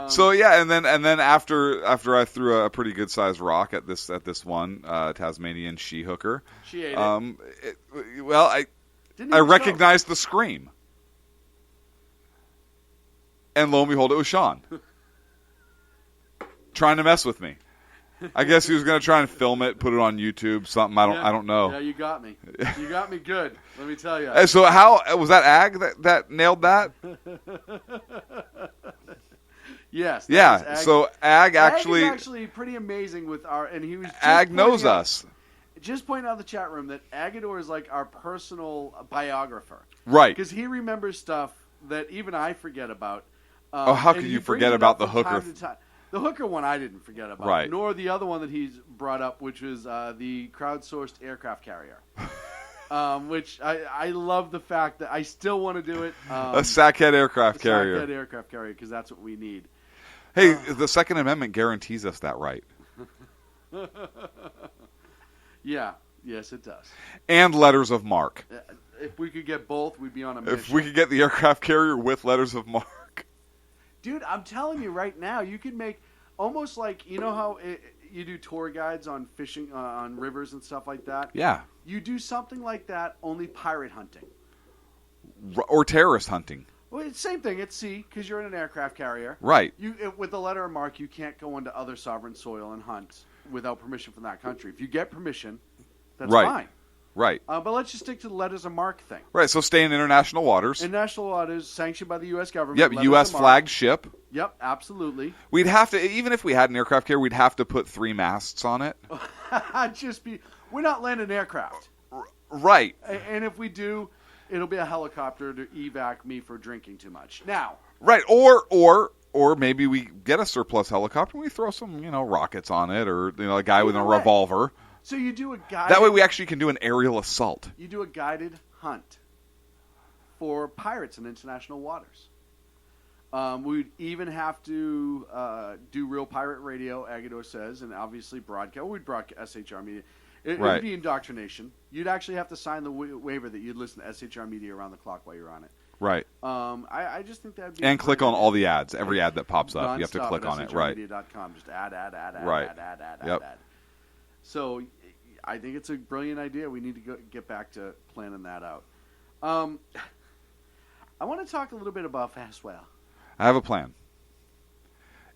So, yeah. And then after I threw a pretty good sized rock at this one Tasmanian she hooker, she ate it. I recognized the scream, and lo and behold, it was Sean trying to mess with me. I guess he was going to try and film it, put it on YouTube, something. I don't know. Yeah, you got me. You got me good. Let me tell you. So how was that? Ag that nailed that? Yes. Yeah. So Ag actually is actually pretty amazing with and he was just Ag knows us. Just pointing out in the chat room that Agador is like our personal biographer, right? Because he remembers stuff that even I forget about. How could you forget about the hooker? The hooker one I didn't forget about, right? Nor the other one that he's brought up, which was the crowdsourced aircraft carrier. Which I love the fact that I still want to do it. A sackhead aircraft carrier. Sackhead aircraft carrier, because that's what we need. Hey, the Second Amendment guarantees us that right. Yeah. Yes, it does. And letters of marque. If we could get both, we'd be on a mission. If we could get the aircraft carrier with letters of marque. Dude, I'm telling you right now, you could make almost like, you know how you do tour guides on fishing, on rivers and stuff like that? Yeah. You do something like that, only pirate hunting. Or terrorist hunting. Well, it's the same thing at sea, because you're in an aircraft carrier. Right. With the letter of marque, you can't go into other sovereign soil and hunt without permission from that country. If you get permission, that's fine. Right. But let's just stick to the letters of marque thing. Right, so stay in international waters. International waters, sanctioned by the U.S. government. Yep, U.S. flagged ship. Yep, absolutely. We'd have to, even if we had an aircraft carrier, we'd have to put 3 masts on it. We're not landing aircraft. Right. And if we do, it'll be a helicopter to evac me for drinking too much. Now. Right, or maybe we get a surplus helicopter and we throw some, rockets on it, or a guy with a revolver. So you do a guided... That way we actually can do an aerial assault. You do a guided hunt for pirates in international waters. We'd even have to do real pirate radio, Agador says, and obviously broadcast. We'd broadcast SHR Media. It would be indoctrination. You'd actually have to sign the waiver that you'd listen to SHR Media around the clock while you're on it. Right. I just think that'd be And click on all the ads. Every ad that pops up, you have to nonstop click at on it. Right. SHRmedia.com. Just add, Right. Yep. add. So I think it's a brilliant idea. We need to get back to planning that out. I want to talk a little bit about Venezuela. I have a plan.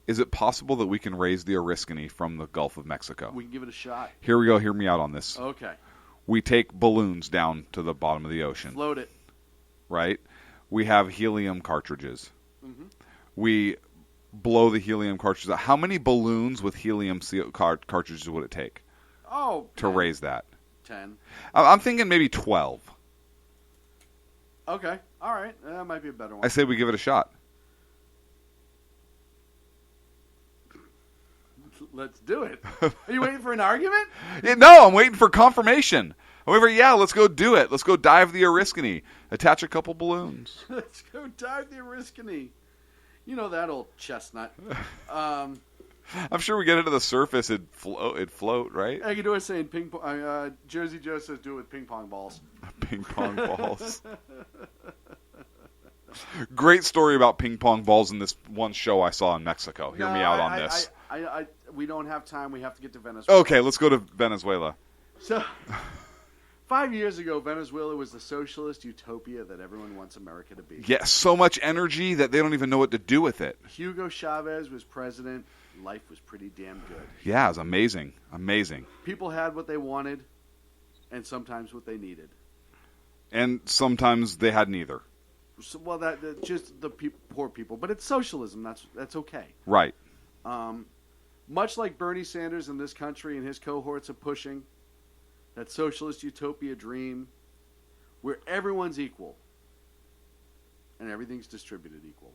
Is it possible that we can raise the Oriskany from the Gulf of Mexico? We can give it a shot. Here we go. Hear me out on this. Okay. We take balloons down to the bottom of the ocean. Float it. Right? We have helium cartridges. Mhm. We blow the helium cartridges out. How many balloons with helium cartridges would it take to raise that? 10. I'm thinking maybe 12. Okay. All right. That might be a better one. I say we give it a shot. Let's do it. Are you waiting for an argument? No, I'm waiting for confirmation. Let's go do it. Let's go dive the Oriskany. Attach a couple balloons. Let's go dive the Oriskany. You know that old chestnut. I'm sure we get it to the surface, it'd float, right? Agador saying ping pong. Jersey Joe says do it with ping pong balls. Ping pong balls. Great story about ping pong balls in this one show I saw in Mexico. Hear me out on this. We don't have time. We have to get to Venezuela. Okay, let's go to Venezuela. So, 5 years ago, Venezuela was the socialist utopia that everyone wants America to be. Yeah, so much energy that they don't even know what to do with it. Hugo Chavez was president. Life was pretty damn good. Yeah, it was amazing. Amazing. People had what they wanted and sometimes what they needed. And sometimes they had neither. So, well, that just the poor people. But it's socialism. That's okay. Right. Much like Bernie Sanders in this country and his cohorts are pushing that socialist utopia dream where everyone's equal and everything's distributed equal.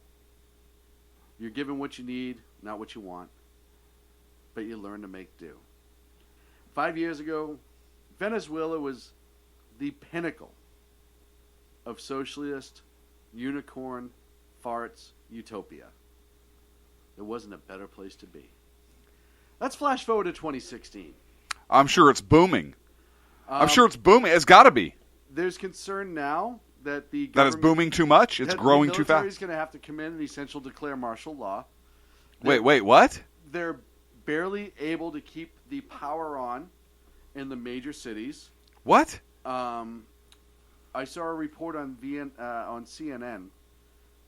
You're given what you need, not what you want, but you learn to make do. 5 years ago, Venezuela was the pinnacle of socialist, unicorn, farts, utopia. There wasn't a better place to be. Let's flash forward to 2016. I'm sure it's booming. It's got to be. There's concern now that the that it's booming too much. It's growing too fast. The military is going to have to come in and essentially declare martial law. Wait, what? They're barely able to keep the power on in the major cities. What? I saw a report on CNN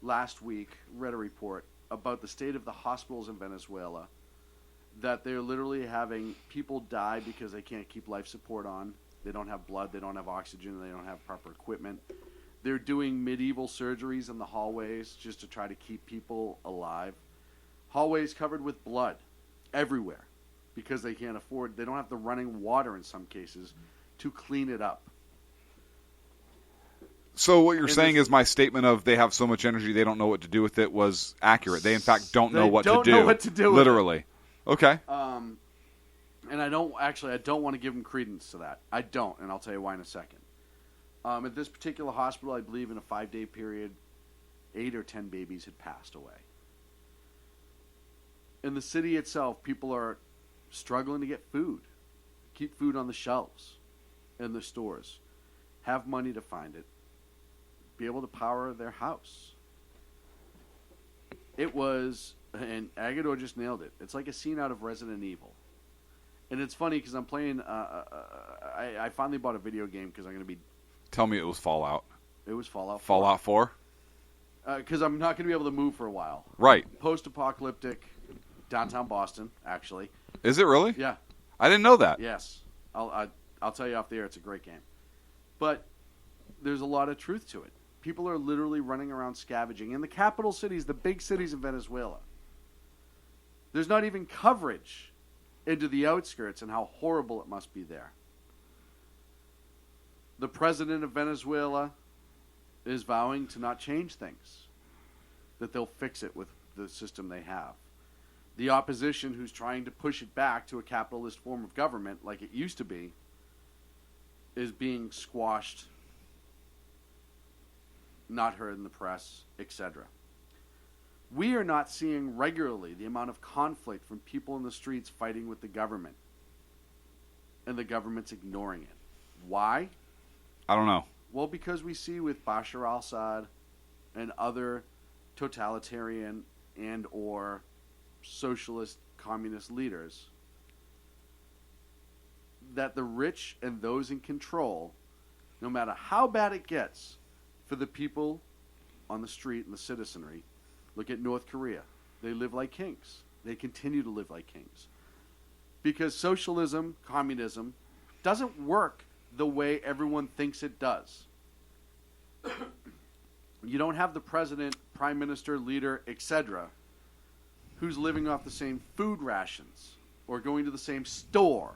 last week. Read a report about the state of the hospitals in Venezuela. That they're literally having people die because they can't keep life support on. They don't have blood. They don't have oxygen. They don't have proper equipment. They're doing medieval surgeries in the hallways just to try to keep people alive. Hallways covered with blood everywhere because they can't afford. They don't have the running water in some cases to clean it up. So what you're saying is my statement of they have so much energy they don't know what to do with it was accurate. They in fact don't know what to do. They don't know what to do with it. Literally. Okay. And I don't want to give them credence to that. I don't, and I'll tell you why in a second. At this particular hospital, I believe in a 5-day period, 8 or 10 babies had passed away. In the city itself, people are struggling to get food, keep food on the shelves in the stores, have money to find it, be able to power their house. It was, and Agador just nailed it. It's like a scene out of Resident Evil. And it's funny because I'm playing, I finally bought a video game because I'm going to be... Tell me it was Fallout. It was Fallout 4. Fallout 4? Because I'm not going to be able to move for a while. Right. Post-apocalyptic, downtown Boston, actually. Is it really? Yeah. I didn't know that. Yes. I'll tell you off the air, it's a great game. But there's a lot of truth to it. People are literally running around scavenging. In the capital cities, the big cities of Venezuela, there's not even coverage into the outskirts and how horrible it must be there. The president of Venezuela is vowing to not change things, that they'll fix it with the system they have. The opposition, who's trying to push it back to a capitalist form of government like it used to be, is being squashed, not heard in the press, etc. We are not seeing regularly the amount of conflict from people in the streets fighting with the government, and the government's ignoring it. Why? I don't know. Well, because we see with Bashar al-Assad and other totalitarian and or socialist communist leaders that the rich and those in control, no matter how bad it gets for the people on the street and the citizenry, look at North Korea. They live like kings. They continue to live like kings. Because socialism, communism, doesn't work the way everyone thinks it does. You don't have the president, prime minister, leader, etc., who's living off the same food rations or going to the same store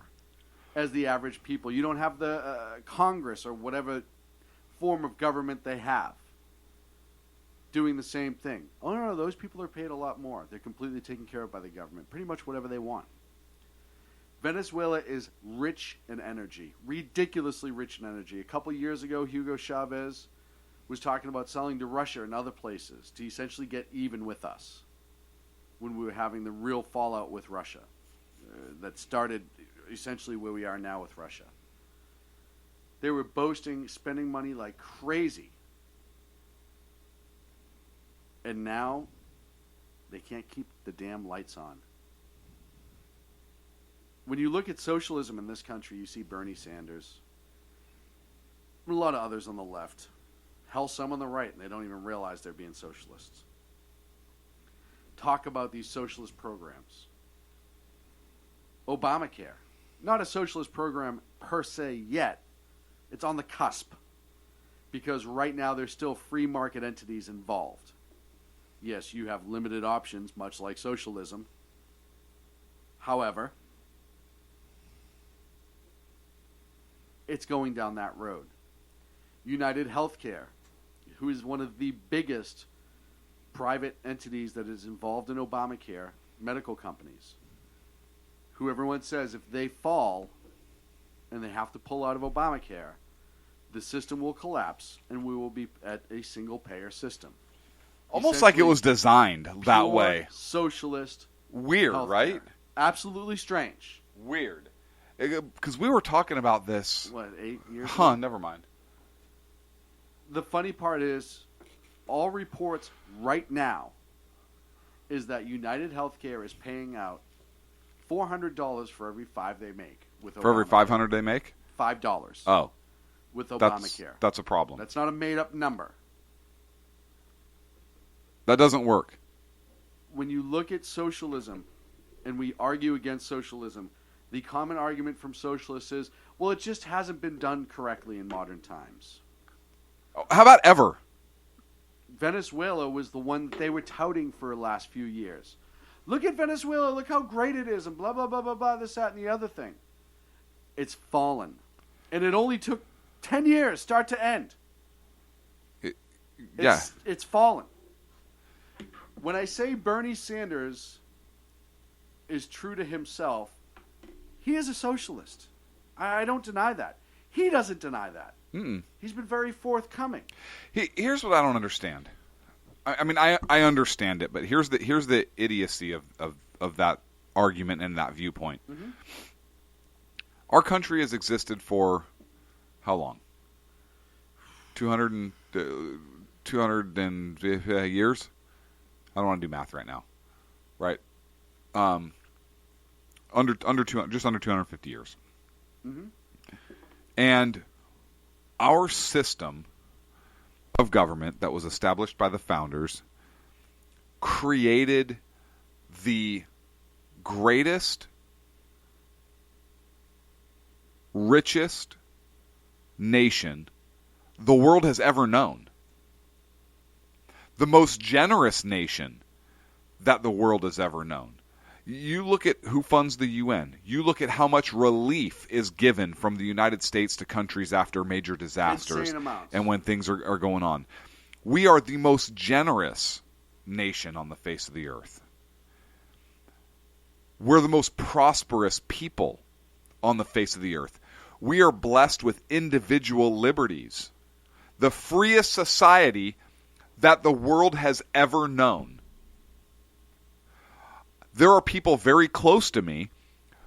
as the average people. You don't have the Congress or whatever form of government they have doing the same thing. Oh, no, those people are paid a lot more. They're completely taken care of by the government. Pretty much whatever they want. Venezuela is rich in energy, ridiculously rich in energy. A couple years ago, Hugo Chavez was talking about selling to Russia and other places to essentially get even with us when we were having the real fallout with Russia that started essentially where we are now with Russia. They were boasting, spending money like crazy. And now they can't keep the damn lights on. When you look at socialism in this country, you see Bernie Sanders, a lot of others on the left, hell, some on the right, and they don't even realize they're being socialists. Talk about these socialist programs. Obamacare, not a socialist program per se yet. It's on the cusp because right now there's still free market entities involved. Yes, you have limited options, much like socialism. However, it's going down that road. United Healthcare, who is one of the biggest private entities that is involved in Obamacare, medical companies, who everyone says if they fall and they have to pull out of Obamacare, the system will collapse and we will be at a single-payer system. Almost like it was designed that way. Socialist. Weird, healthcare. right? Absolutely strange. Weird. Because we were talking about this. What, 8 years ago? ago? Never mind. The funny part is, all reports right now is that United Healthcare is paying out $400 for every $5 they make with Obamacare. For every $500 they make? $5. Oh. With Obamacare. That's a problem. That's not a made-up number. That doesn't work. When you look at socialism, and we argue against socialism, the common argument from socialists is, well, it just hasn't been done correctly in modern times. How about ever? Venezuela was the one they were touting for the last few years. Look at Venezuela, look how great it is, and blah, blah, blah, blah, blah, this, that, and the other thing. It's fallen. And it only took 10 years, start to end. It's fallen. When I say Bernie Sanders is true to himself, he is a socialist. I don't deny that. He doesn't deny that. Mm-mm. He's been very forthcoming. Here's what I don't understand. I mean, I understand it, but here's the idiocy of that argument and that viewpoint. Mm-hmm. Our country has existed for how long? 200 years? I don't want to do math right now. Right? Under 200, just under 250 years. Mm-hmm. And our system of government that was established by the founders created the greatest, richest nation the world has ever known. The most generous nation that the world has ever known. You look at who funds the UN. You look at how much relief is given from the United States to countries after major disasters and when things are going on. We are the most generous nation on the face of the earth. We're the most prosperous people on the face of the earth. We are blessed with individual liberties. The freest society that the world has ever known. There are people very close to me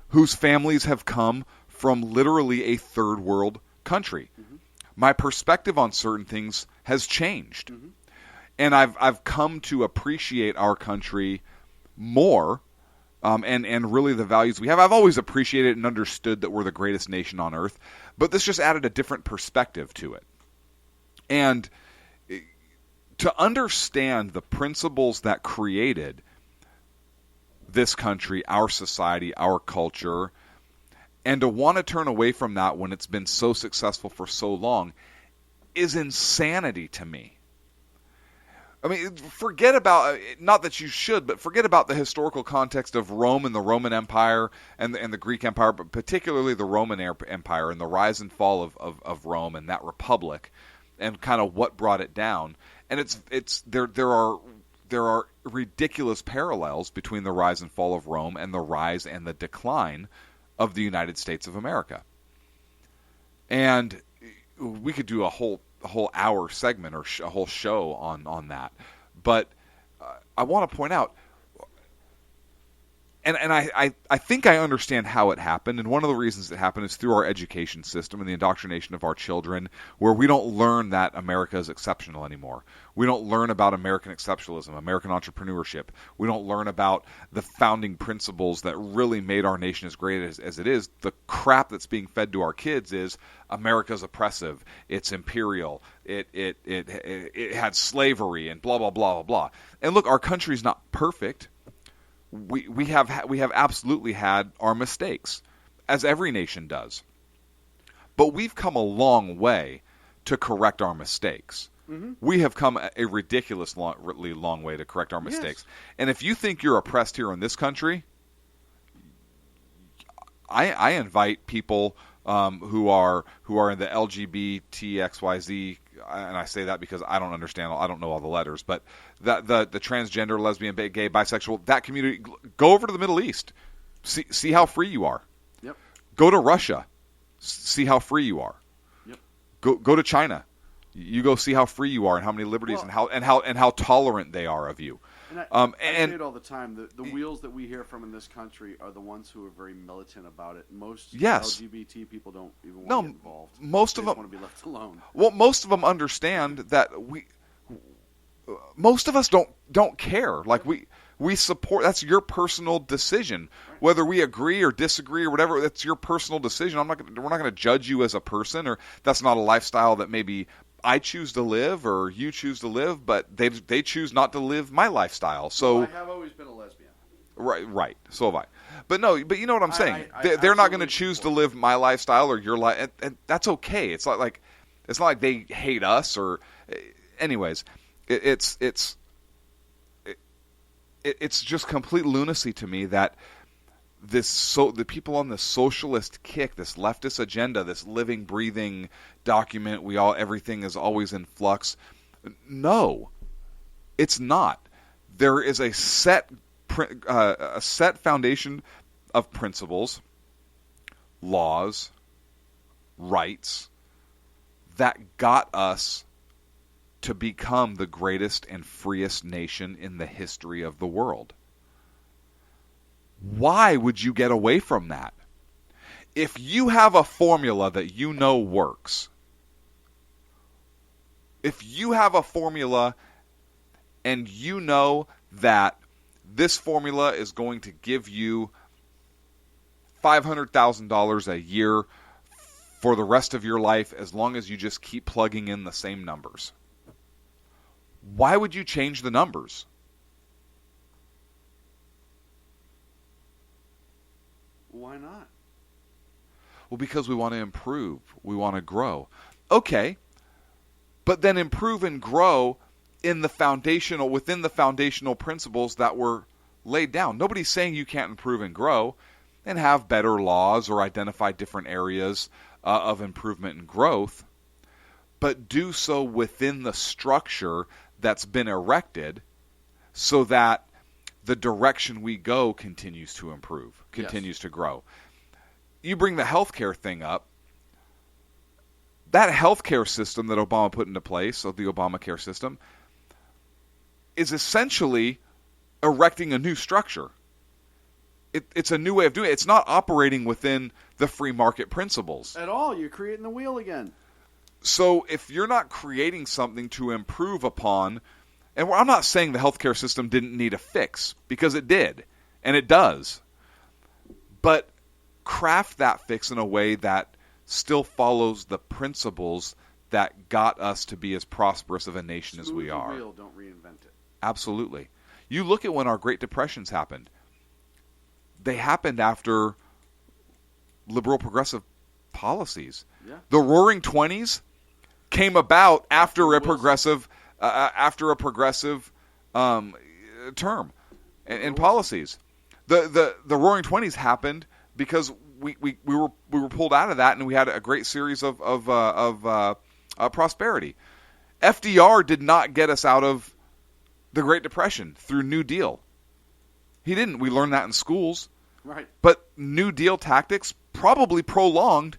whose families have come from literally a third world country. Mm-hmm. My perspective on certain things has changed. Mm-hmm. And I've come to appreciate our country more, and really the values we have. I've always appreciated and understood that we're the greatest nation on earth, but this just added a different perspective to it. And to understand the principles that created this country, our society, our culture, and to want to turn away from that when it's been so successful for so long is insanity to me. I mean, forget about, not that you should, but forget about the historical context of Rome and the Roman Empire and the Greek Empire, but particularly the Roman Empire and the rise and fall of Rome and that republic and kind of what brought it down. And there are ridiculous parallels between the rise and fall of Rome and the rise and the decline of the United States of America. And we could do a whole hour segment or a whole show on that. But I want to point out, and I think I understand how it happened, and one of the reasons it happened is through our education system and the indoctrination of our children, where we don't learn that America is exceptional anymore. We don't learn about American exceptionalism, American entrepreneurship. We don't learn about the founding principles that really made our nation as great as it is. The crap that's being fed to our kids is America's oppressive, it's imperial, it had slavery, and blah blah blah blah blah. And look, our country's not perfect. We have absolutely had our mistakes, as every nation does. But we've come a long way to correct our mistakes. Mm-hmm. We have come a ridiculously long way to correct our mistakes. Yes. And if you think you're oppressed here in this country, I invite people who are in the LGBTXYZ, and I say that because I don't understand, I don't know all the letters, but the transgender, lesbian, gay, bisexual, that community, go over to the Middle East, see how free you are. Yep. Go to Russia, see how free you are. Yep. Go to China. You go see how free you are and how many liberties and how tolerant they are of you. And I say it all the time. The wheels that we hear from in this country are the ones who are very militant about it. Most LGBT people don't even want to get involved. Most of them want to be left alone. Well, most of them understand that most of us don't care. Like we support. That's your personal decision. Right. Whether we agree or disagree or whatever, that's your personal decision. We're not going to judge you as a person, or that's not a lifestyle that maybe I choose to live or you choose to live, but they choose not to live my lifestyle. So I have always been a lesbian. Right. So have I. But you know what I'm saying. They're not going to choose to live my lifestyle or your life, and that's okay. It's not like they hate us or, anyways. It's just complete lunacy to me that the people on the socialist kick, this leftist agenda, this living, breathing document, everything is always in flux. No, it's not. There is a set foundation of principles, laws, rights that got us to become the greatest and freest nation in the history of the world. Why would you get away from that? If you have a formula that you know works, if you have a formula and you know that this formula is going to give you $500,000 a year for the rest of your life as long as you just keep plugging in the same numbers, why would you change the numbers? Why not? Well, because we want to improve. We want to grow. Okay. But then improve and grow within the foundational principles that were laid down. Nobody's saying you can't improve and grow and have better laws or identify different areas of improvement and growth, but do so within the structure that's been erected so that the direction we go continues to improve, continues to grow. You bring the healthcare thing up. That healthcare system that Obama put into place, so the Obamacare system, is essentially erecting a new structure. It's a new way of doing it. It's not operating within the free market principles. At all. You're creating the wheel again. So if you're not creating something to improve upon, And I'm not saying the healthcare system didn't need a fix, because it did, and it does. But craft that fix in a way that still follows the principles that got us to be as prosperous of a nation as we are. Wheel, don't reinvent it. Absolutely. You look at when our Great Depressions happened. They happened after liberal progressive policies. Yeah. The Roaring '20s came about after a progressive term and policies. The Roaring '20s happened because we were pulled out of that, and we had a great series of prosperity. FDR did not get us out of the Great Depression through New Deal. He didn't. We learned that in schools. Right. But New Deal tactics probably prolonged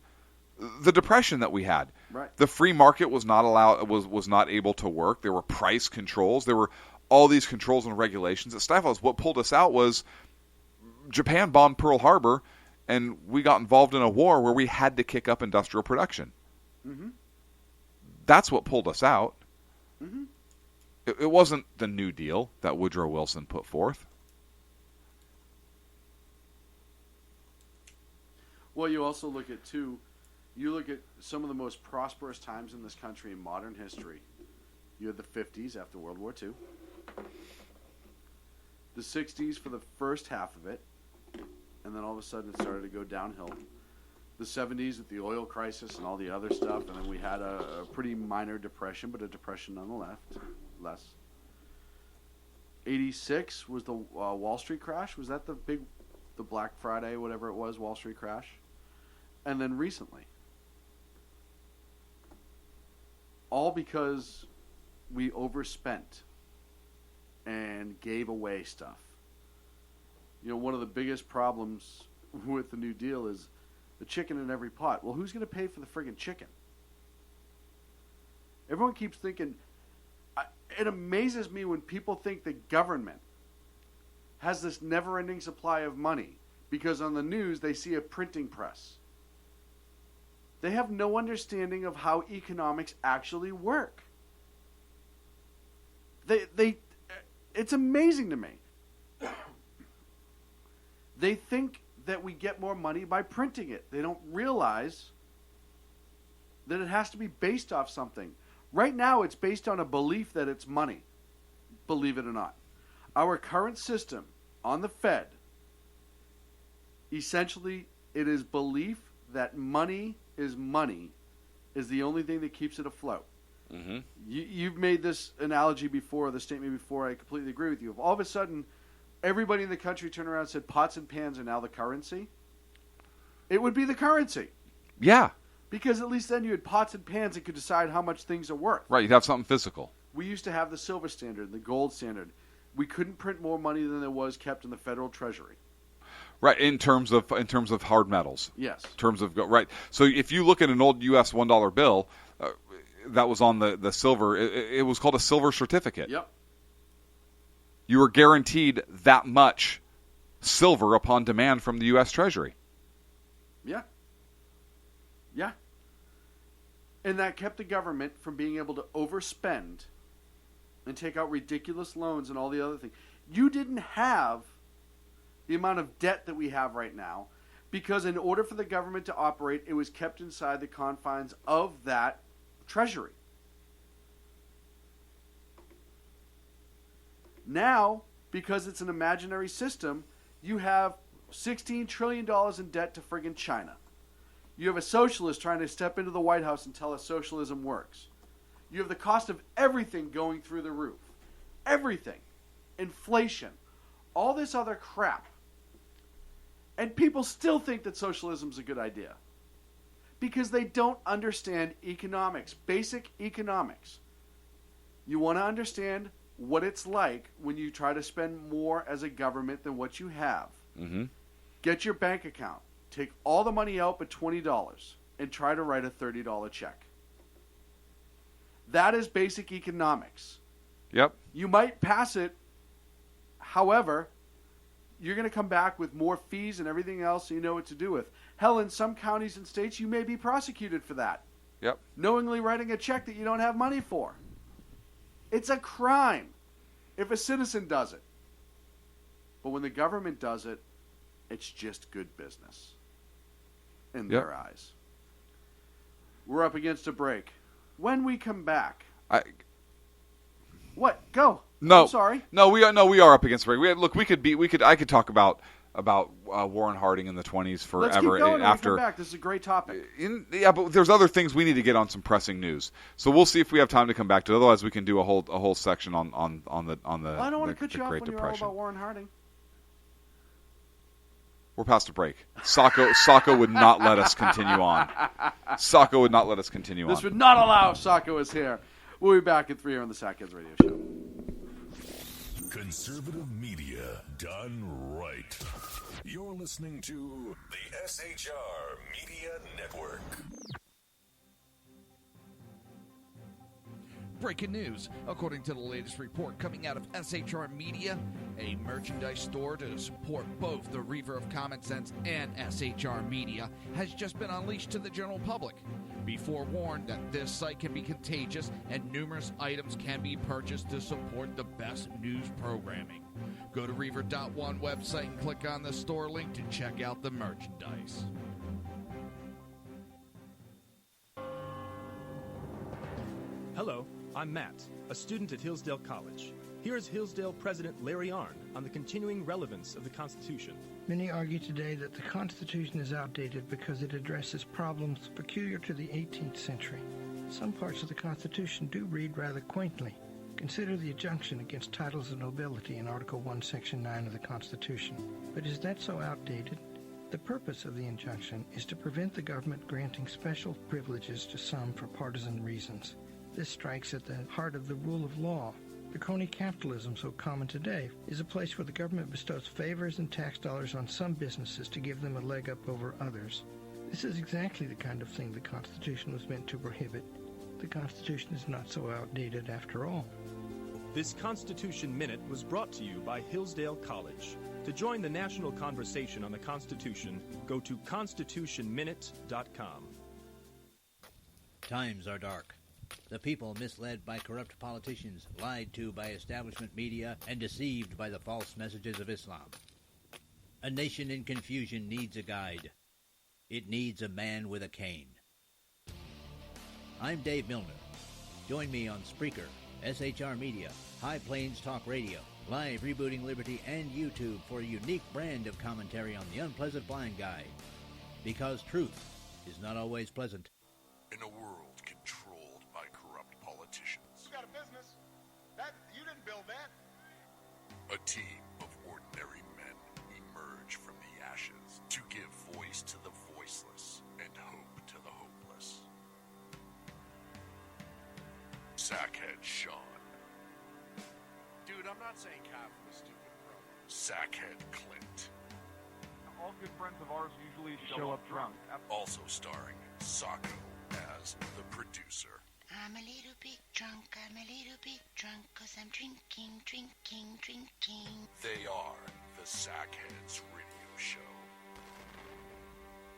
the depression that we had. Right. The free market was not able to work. There were price controls. There were all these controls and regulations that stifled us. What pulled us out was Japan bombed Pearl Harbor, and we got involved in a war where we had to kick up industrial production. Mm-hmm. That's what pulled us out. Mm-hmm. It wasn't the New Deal that Woodrow Wilson put forth. Well, you also look at, some of the most prosperous times in this country in modern history. You had the 50s after World War II. The 60s for the first half of it. And then all of a sudden it started to go downhill. The 70s with the oil crisis and all the other stuff. And then we had a pretty minor depression, but a depression nonetheless. 86 was the Wall Street crash. Was that the Black Friday, whatever it was, Wall Street crash? And then recently. All because we overspent and gave away stuff. You know, one of the biggest problems with the New Deal is the chicken in every pot. Well, who's going to pay for the friggin' chicken? Everyone keeps thinking... It amazes me when people think the government has this never-ending supply of money because on the news they see a printing press. They have no understanding of how economics actually work. It's amazing to me. They think that we get more money by printing it. They don't realize that it has to be based off something. Right now, it's based on a belief that it's money, believe it or not. Our current system on the Fed, essentially, it is belief that money is the only thing that keeps it afloat. Mm-hmm. You've made this analogy before, the statement before. I completely agree with you. If all of a sudden, everybody in the country turned around and said pots and pans are now the currency, it would be the currency. Yeah. Because at least then you had pots and pans that could decide how much things are worth. Right, you'd have something physical. We used to have the silver standard, the gold standard. We couldn't print more money than there was kept in the federal treasury. Right, in terms of hard metals. Yes. In terms of right. So if you look at an old U.S. $1 bill that was on the silver, it was called a silver certificate. Yep. You were guaranteed that much silver upon demand from the U.S. Treasury. Yeah. Yeah. And that kept the government from being able to overspend and take out ridiculous loans and all the other things. You didn't have the amount of debt that we have right now because in order for the government to operate, it was kept inside the confines of that treasury. Now, because it's an imaginary system, you have $16 trillion in debt to friggin' China. You have a socialist trying to step into the White House and tell us socialism works. You have the cost of everything going through the roof. Everything. Inflation. All this other crap. And people still think that socialism is a good idea. Because they don't understand economics. Basic economics. You want to understand what it's like when you try to spend more as a government than what you have. Mm-hmm. Get your bank account. Take all the money out but $20 and try to write a $30 check. That is basic economics. Yep. You might pass it. However, you're going to come back with more fees and everything else so you know what to do with. Hell, in some counties and states, you may be prosecuted for that. Yep. Knowingly writing a check that you don't have money for. It's a crime. if a citizen does it. But when the government does it, it's just good business in their eyes. We're up against a break. When we come back, what? Go. No, I'm sorry. No, we are up against a break. I could talk about Warren Harding in the 20s forever. Let's keep going after when we come back. This is a great topic. But there's other things we need to get on, some pressing news. So we'll see if we have time to come back to it. Otherwise, we can do a whole section on the Well, I don't want to cut you off Great when Depression. you're all about Warren Harding. We're past a break. Sacco would not let us continue on. Sacco would not let us continue on. This would not allow if Sacco is here. We'll be back in 3 here on the Sackheads Radio Show. Conservative media done right. You're listening to the SHR Media Network. Breaking news. According to the latest report coming out of SHR Media, a merchandise store to support both the Reaver of Common Sense and SHR Media has just been unleashed to the general public. Be forewarned that this site can be contagious and numerous items can be purchased to support the best news programming. Go to Reaver.one website and click on the store link to check out the merchandise. Hello, I'm Matt, a student at Hillsdale College. Here is Hillsdale President Larry Arnn on the continuing relevance of the Constitution. Many argue today that the Constitution is outdated because it addresses problems peculiar to the 18th century. Some parts of the Constitution do read rather quaintly. Consider the injunction against titles of nobility in Article 1, Section 9 of the Constitution. But is that so outdated? The purpose of the injunction is to prevent the government granting special privileges to some for partisan reasons. This strikes at the heart of the rule of law. The crony capitalism so common today is a place where the government bestows favors and tax dollars on some businesses to give them a leg up over others. This is exactly the kind of thing the Constitution was meant to prohibit. The Constitution is not so outdated after all. This Constitution Minute was brought to you by Hillsdale College. To join the national conversation on the Constitution, go to constitutionminute.com. Times are dark. The people misled by corrupt politicians, lied to by establishment media, and deceived by the false messages of Islam. A nation in confusion needs a guide. It needs a man with a cane. I'm Dave Milner. Join me on Spreaker, SHR Media, High Plains Talk Radio, Live Rebooting Liberty, and YouTube for a unique brand of commentary on the unpleasant blind guy. Because truth is not always pleasant. In a world controlled by corrupt politicians, You got a business. That you didn't build that. a team of ordinary men emerge from the ashes to give voice to the voiceless and hope to the hopeless. Sackhead Sean, Dude, I'm not saying cough from a stupid promo. Sackhead Clint, All good friends of ours usually show up drunk. also starring Sacco as the producer. I'm a little bit drunk, cause I'm drinking. They are the Sackheads Radio Show.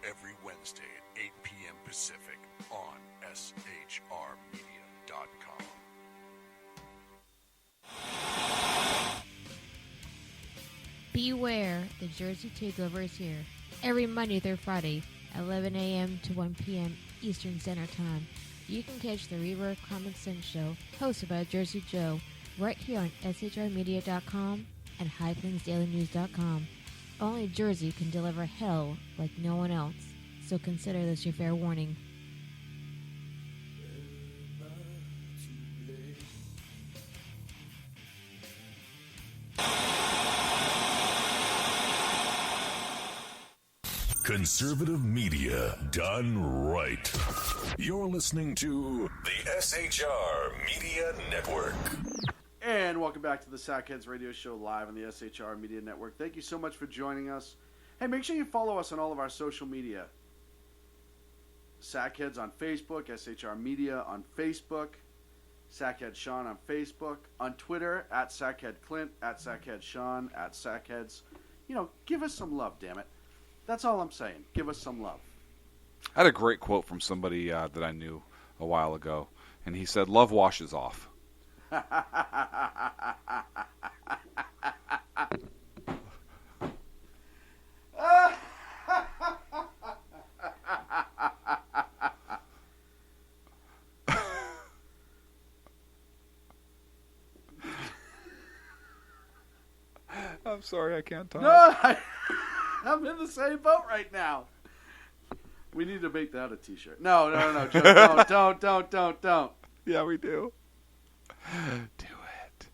Every Wednesday at 8 p.m. Pacific on shrmedia.com. Beware, the Jersey Takeover is here. Every Monday through Friday, 11 a.m. to 1 p.m. Eastern Standard Time. You can catch the Reaver of Common Sense Show, hosted by Jersey Joe, right here on shrmedia.com and highplainsdailynews.com. Only Jersey can deliver hell like no one else, so consider this your fair warning. Conservative media done right. You're listening to the SHR Media Network. And welcome back to the Sackheads Radio Show live on the SHR Media Network. Thank you so much for joining us. Hey, make sure you follow us on all of our social media. Sackheads on Facebook, SHR Media on Facebook, Sackhead Sean on Facebook, on Twitter, at Sackhead Clint, at Sackhead Sean, at Sackheads. You know, give us some love, damn it. That's all I'm saying. Give us some love. I had a great quote from somebody that I knew a while ago, and he said, "Love washes off." I'm sorry, I can't talk. No, I'm in the same boat right now. We need to make that a T-shirt. No, Joe, don't. Yeah, we do. Do it.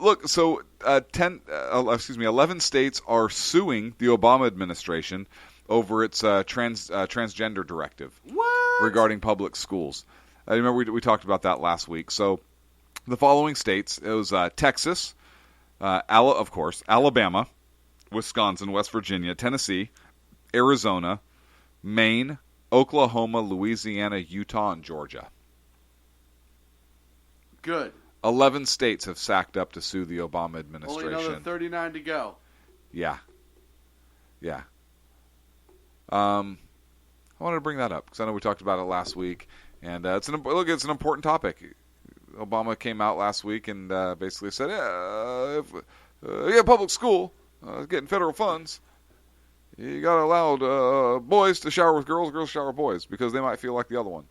Look, so 11 states are suing the Obama administration over its transgender directive regarding public schools. I remember we talked about that last week. So the following states, it was Texas, of course, Alabama, Wisconsin, West Virginia, Tennessee, Arizona, Maine, Oklahoma, Louisiana, Utah, and Georgia. Good. 11 states have sacked up to sue the Obama administration. Only another 39 to go. Yeah. I wanted to bring that up because I know we talked about it last week, and it's an important topic. Obama came out last week and basically said, if public school is getting federal funds, you got to allow boys to shower with girls, girls shower with boys, because they might feel like the other one.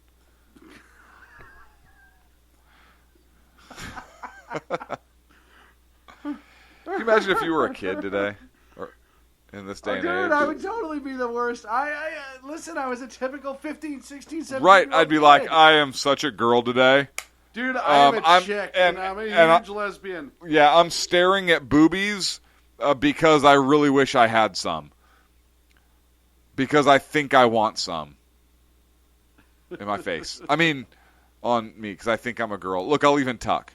Can you imagine if you were a kid today, or in this day and age? Dude, I would totally be the worst. Listen, I was a typical 15, 16, 17 Right, I'd be like, I am such a girl today. Dude, I'm a chick, and I'm a huge lesbian. Yeah, I'm staring at boobies because I really wish I had some. Because I think I want some. In my face. I mean, on me, because I think I'm a girl. Look, I'll even tuck.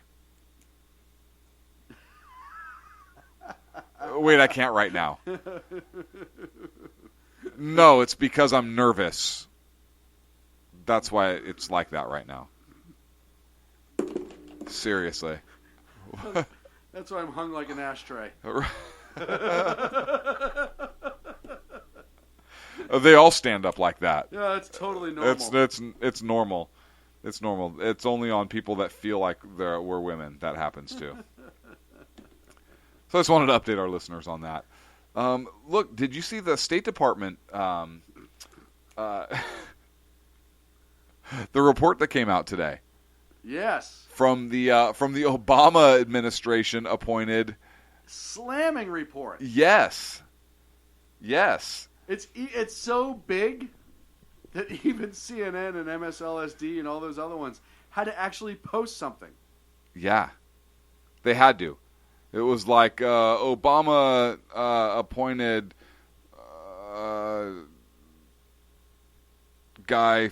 Wait, I can't right now. No, it's because I'm nervous. That's why it's like that right now. Seriously. That's why I'm hung like an ashtray. They all stand up like that. Yeah, that's totally normal. It's normal. It's normal. It's only on people that feel like we're women that happens to. So I just wanted to update our listeners on that. Look, did you see the State Department, the report that came out today? Yes. From the Obama administration appointed slamming report. Yes. It's so big that even CNN and MSLSD and all those other ones had to actually post something. Yeah. They had to. It was like Obama appointed guy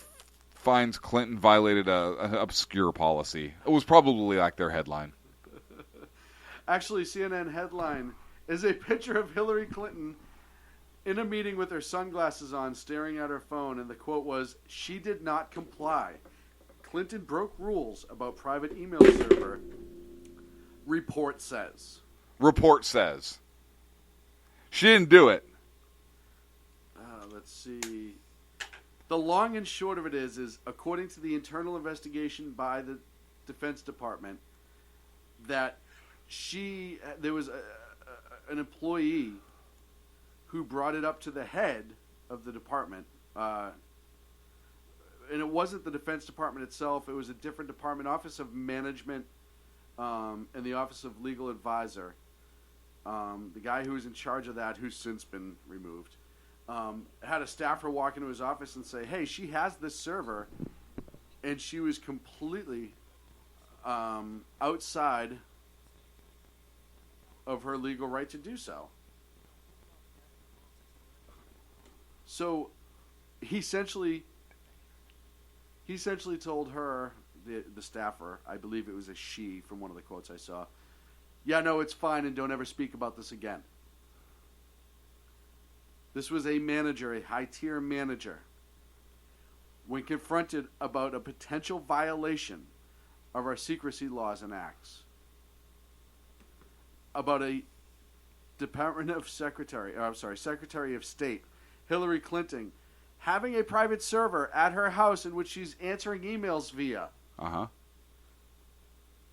finds Clinton violated an obscure policy. It was probably like their headline. Actually, CNN headline is a picture of Hillary Clinton in a meeting with her sunglasses on, staring at her phone, and the quote was, "She did not comply. Clinton broke rules about private email server. Report says." She didn't do it. Let's see. The long and short of it is according to the internal investigation by the Defense Department, that there was an employee who brought it up to the head of the department, and it wasn't the Defense Department itself. It was a different department, Office of Management, and the Office of Legal Advisor. The guy who was in charge of that, who's since been removed, had a staffer walk into his office and say, "Hey, she has this server," and she was completely outside of her legal right to do so. So he essentially told her, the staffer, I believe it was a she from one of the quotes I saw, "Yeah, no, it's fine, and don't ever speak about this again." This was a manager, a high-tier manager. When confronted about a potential violation of our secrecy laws and acts, about a Secretary of State, Hillary Clinton, having a private server at her house in which she's answering emails via.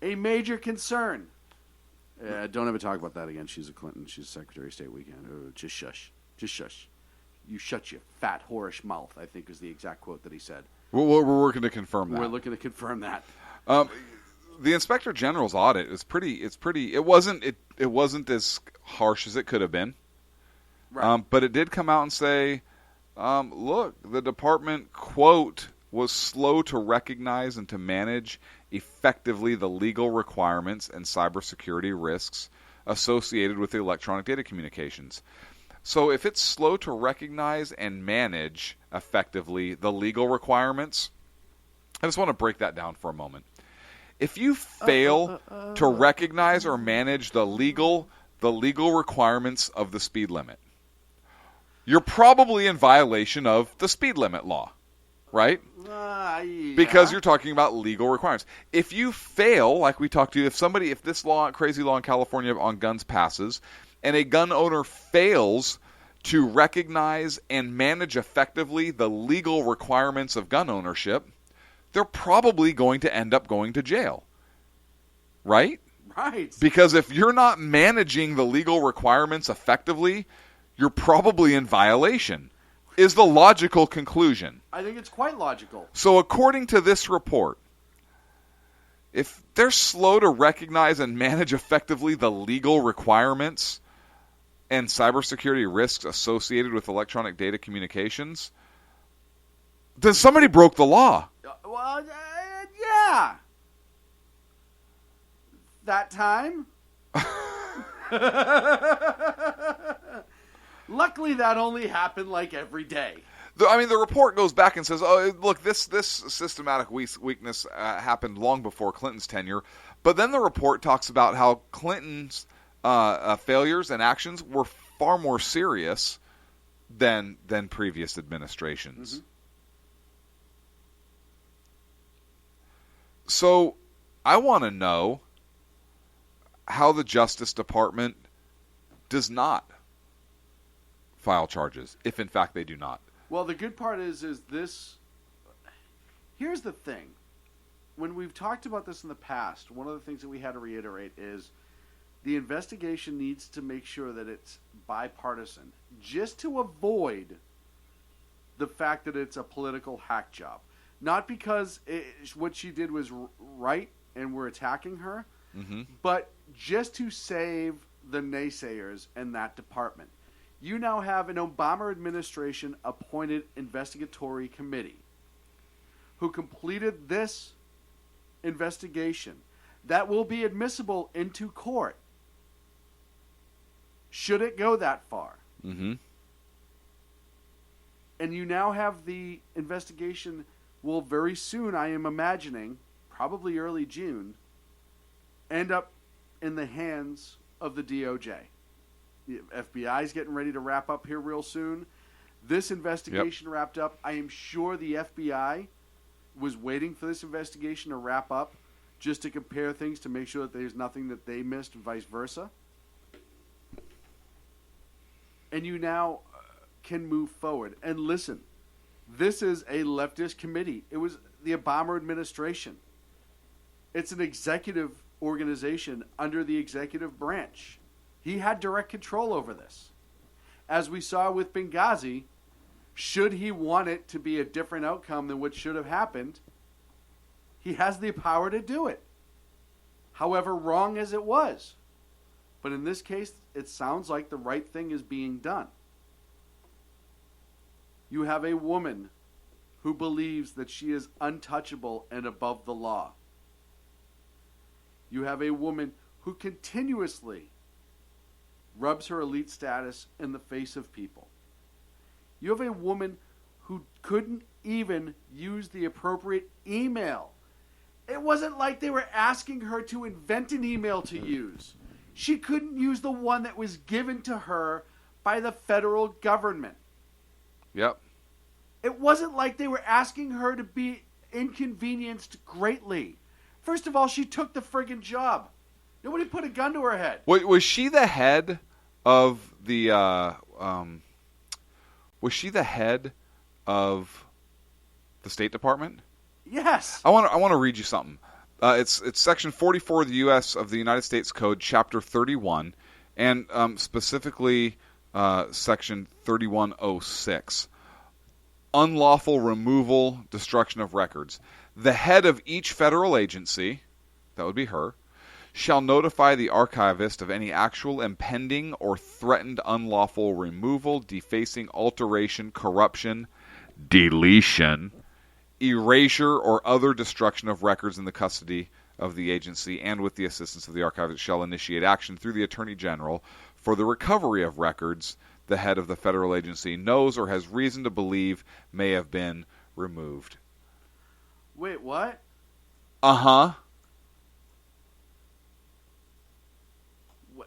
A major concern. Don't ever talk about that again. She's a Clinton. She's Secretary of State weekend. Oh, just shush. Just shush. You shut your fat, whorish mouth, I think is the exact quote that he said. We're working to confirm that. We're looking to confirm that. the Inspector General's audit is pretty. It's pretty. It wasn't as harsh as it could have been. Right. But it did come out and say, look, the department, quote, was slow to recognize and to manage effectively the legal requirements and cybersecurity risks associated with the electronic data communications. So if it's slow to recognize and manage effectively the legal requirements, I just want to break that down for a moment. If you fail to recognize or manage the legal requirements of the speed limit, you're probably in violation of the speed limit law, right? Yeah. Because you're talking about legal requirements. If you fail, like we talked to, if this crazy law in California on guns passes, and a gun owner fails to recognize and manage effectively the legal requirements of gun ownership, they're probably going to end up going to jail, right? Right. Because if you're not managing the legal requirements effectively, you're probably in violation, is the logical conclusion. I think it's quite logical. So according to this report, if they're slow to recognize and manage effectively the legal requirements and cybersecurity risks associated with electronic data communications, then somebody broke the law. Well, yeah. That time. Luckily, that only happened like every day. The report goes back and says, "Oh, look, this systematic weakness happened long before Clinton's tenure." But then the report talks about how Clinton's failures and actions were far more serious than previous administrations. Mm-hmm. So, I want to know how the Justice Department does not file charges, if in fact they do not. Well, the good part is this. Here's the thing. When we've talked about this in the past, one of the things that we had to reiterate is the investigation needs to make sure that it's bipartisan, just to avoid the fact that it's a political hack job. Not because what she did was right and we're attacking her, but just to save the naysayers in that department. You now have an Obama administration appointed investigatory committee who completed this investigation that will be admissible into court should it go that far. Mm-hmm. And you now have the investigation will very soon, I am imagining, probably early June, end up in the hands of the DOJ. The FBI is getting ready to wrap up here real soon. This investigation wrapped up. I am sure the FBI was waiting for this investigation to wrap up just to compare things to make sure that there's nothing that they missed and vice versa. And you now can move forward. And listen, this is a leftist committee. It was the Obama administration. It's an executive organization under the executive branch. He had direct control over this. As we saw with Benghazi, should he want it to be a different outcome than what should have happened, he has the power to do it. However wrong as it was. But in this case, it sounds like the right thing is being done. You have a woman who believes that she is untouchable and above the law. You have a woman who continuously rubs her elite status in the face of people. You have a woman who couldn't even use the appropriate email. It wasn't like they were asking her to invent an email to use. She couldn't use the one that was given to her by the federal government. Yep. It wasn't like they were asking her to be inconvenienced greatly. First of all, she took the friggin' job. Nobody put a gun to her head. Was she the head of the? Was she the head of the State Department? Yes. I want to read you something. It's Section 44 of the U.S. of the United States Code, Chapter 31, and specifically Section 3106. Unlawful removal, destruction of records. The head of each federal agency, that would be her, shall notify the archivist of any actual impending or threatened unlawful removal, defacing, alteration, corruption, deletion, erasure, or other destruction of records in the custody of the agency, and with the assistance of the archivist shall initiate action through the Attorney General for the recovery of records the head of the federal agency knows or has reason to believe may have been removed. Wait, what? Uh-huh.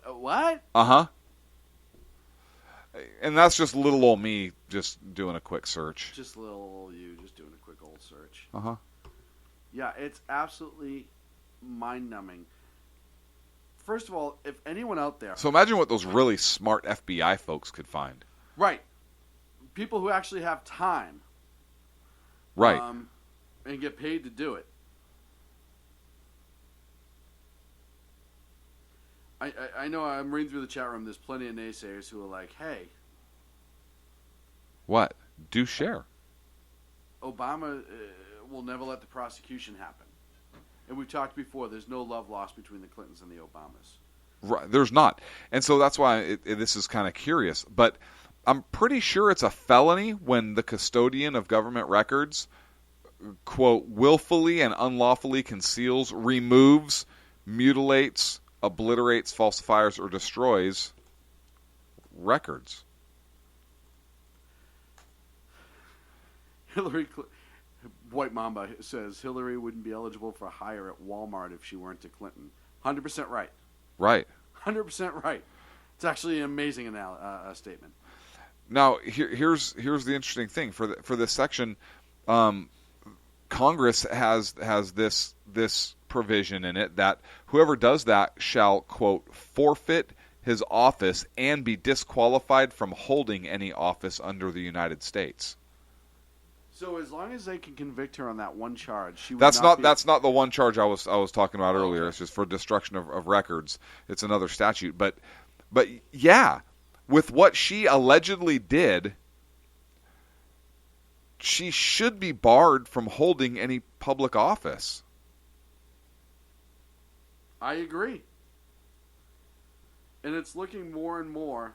What? Uh-huh. And that's just little old me just doing a quick search. Just little you just doing a quick old search. Uh-huh. Yeah, it's absolutely mind-numbing. First of all, if anyone out there... So imagine what those really smart FBI folks could find. Right. People who actually have time. Right. And get paid to do it. I know I'm reading through the chat room, there's plenty of naysayers who are like, hey... What? Do share. Obama will never let the prosecution happen. And we've talked before, there's no love lost between the Clintons and the Obamas. Right, there's not. And so that's why this is kind of curious. But I'm pretty sure it's a felony when the custodian of government records, quote, willfully and unlawfully conceals, removes, mutilates, obliterates, falsifies, or destroys records. White Mamba says Hillary wouldn't be eligible for hire at Walmart if she weren't a Clinton. 100% right. Right. 100% right. It's actually an amazing statement. Now, here's the interesting thing for this section. Congress has this provision in it that whoever does that shall, quote, forfeit his office and be disqualified from holding any office under the United States. So as long as they can convict her on that one charge, she would that's not not the one charge I was talking about earlier. Okay. It's just for destruction of records. It's another statute, but yeah, with what she allegedly did, she should be barred from holding any public office. I agree. And it's looking more and more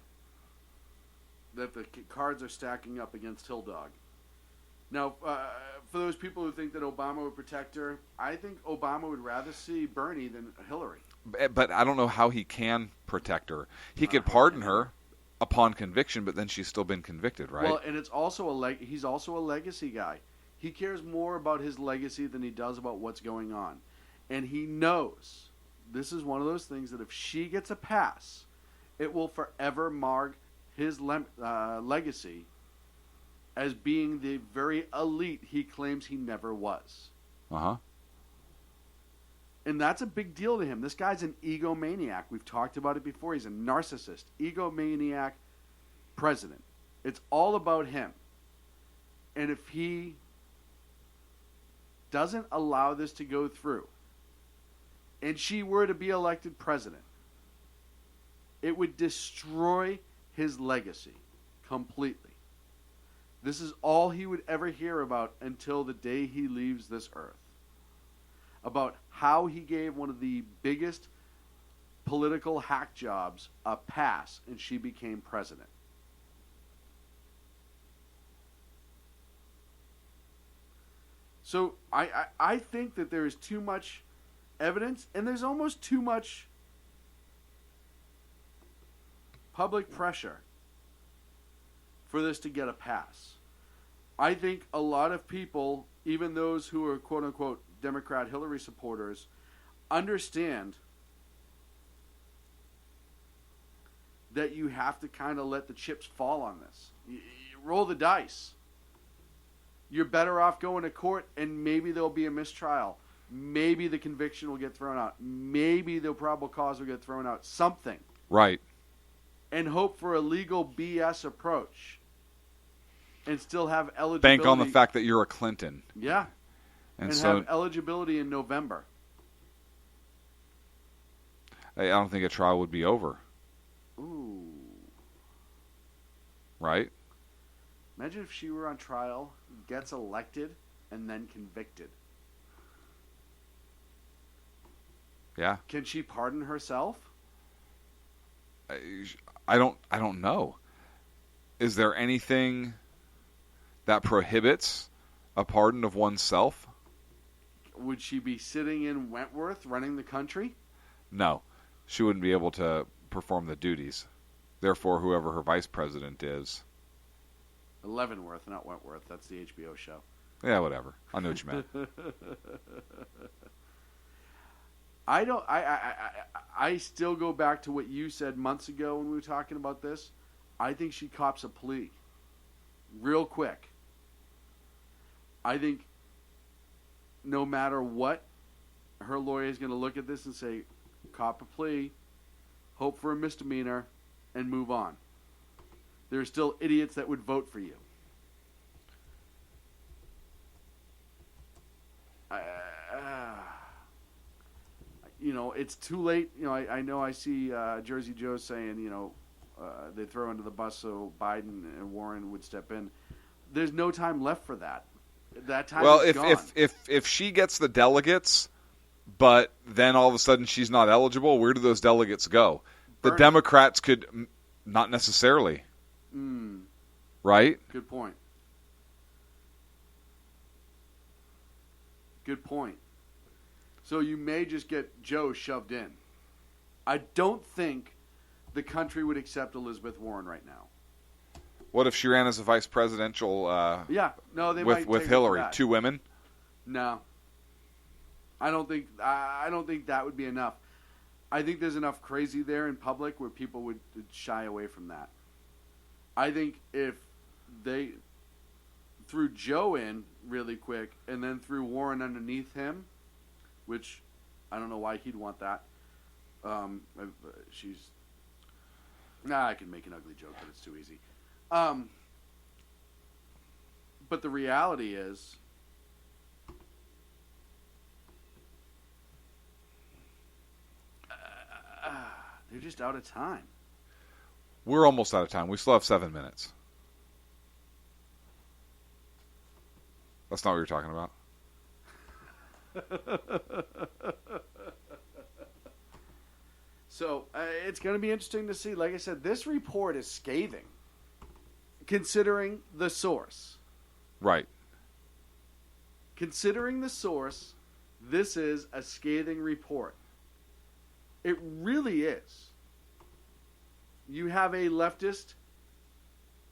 that the cards are stacking up against Hill Dog. Now, for those people who think that Obama would protect her, I think Obama would rather see Bernie than Hillary. But I don't know how he can protect her. He could pardon her upon conviction, but then she's still been convicted, right? Well, and it's also he's also a legacy guy. He cares more about his legacy than he does about what's going on. And he knows this is one of those things that if she gets a pass, it will forever mar his legacy as being the very elite he claims he never was. Uh-huh. And that's a big deal to him. This guy's an egomaniac. We've talked about it before. He's a narcissist, egomaniac president. It's all about him. And if he doesn't allow this to go through, and she were to be elected president, it would destroy his legacy completely. This is all he would ever hear about until the day he leaves this earth. About how he gave one of the biggest political hack jobs a pass and she became president. So I think that there is too much evidence and there's almost too much public pressure for this to get a pass. I think a lot of people, even those who are quote-unquote Democrat Hillary supporters, understand that you have to kind of let the chips fall on this. You roll the dice. You're better off going to court and maybe there'll be a mistrial. Maybe the conviction will get thrown out. Maybe the probable cause will get thrown out. Something. Right. And hope for a legal BS approach. And still have eligibility. Bank on the fact that you're a Clinton. Yeah. And so, have eligibility in November. I don't think a trial would be over. Ooh. Right? Imagine if she were on trial, gets elected, and then convicted. Yeah. Can she pardon herself? I don't know. Is there anything that prohibits a pardon of oneself? Would she be sitting in Wentworth running the country? No. She wouldn't be able to perform the duties. Therefore, whoever her vice president is. Leavenworth, not Wentworth. That's the HBO show. Yeah, whatever. I know what you meant. I still go back to what you said months ago when we were talking about this. I think she cops a plea real quick. I think no matter what, her lawyer is going to look at this and say, cop a plea, hope for a misdemeanor, and move on. There are still idiots that would vote for you. It's too late. I know I see Jersey Joe saying, they throw under the bus so Biden and Warren would step in. There's no time left for that. That time is gone. if she gets the delegates, but then all of a sudden she's not eligible, where do those delegates go? The Democrats could not necessarily. Right? Good point. Good point. So you may just get Joe shoved in. I don't think the country would accept Elizabeth Warren right now. What if she ran as a vice presidential? They with might take Hillary, that. 2 women. No, I don't think that would be enough. I think there's enough crazy there in public where people would shy away from that. I think if they threw Joe in really quick and then threw Warren underneath him, which I don't know why he'd want that. I can make an ugly joke, but it's too easy. But the reality is, they're just out of time. We're almost out of time. We still have 7 minutes. That's not what you're talking about. So it's going to be interesting to see. Like I said, this report is scathing, considering the source. Right. Considering the source, this is a scathing report. It really is. You have a leftist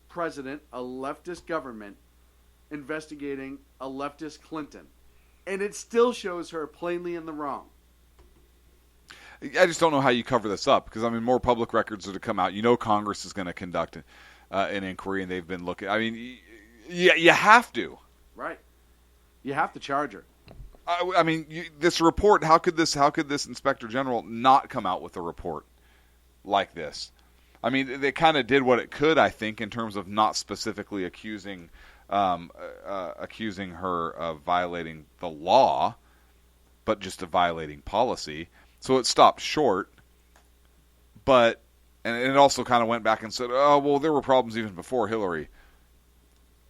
president, a leftist government, investigating a leftist Clinton. And it still shows her plainly in the wrong. I just don't know how you cover this up because, more public records are to come out. Congress is going to conduct an inquiry, and they've been looking. You have to. Right. You have to charge her. This report, how could this Inspector General not come out with a report like this? They kind of did what it could, I think, in terms of not specifically accusing her of violating the law, but just of violating policy. So it stopped short, and it also kind of went back and said, oh, well, there were problems even before Hillary.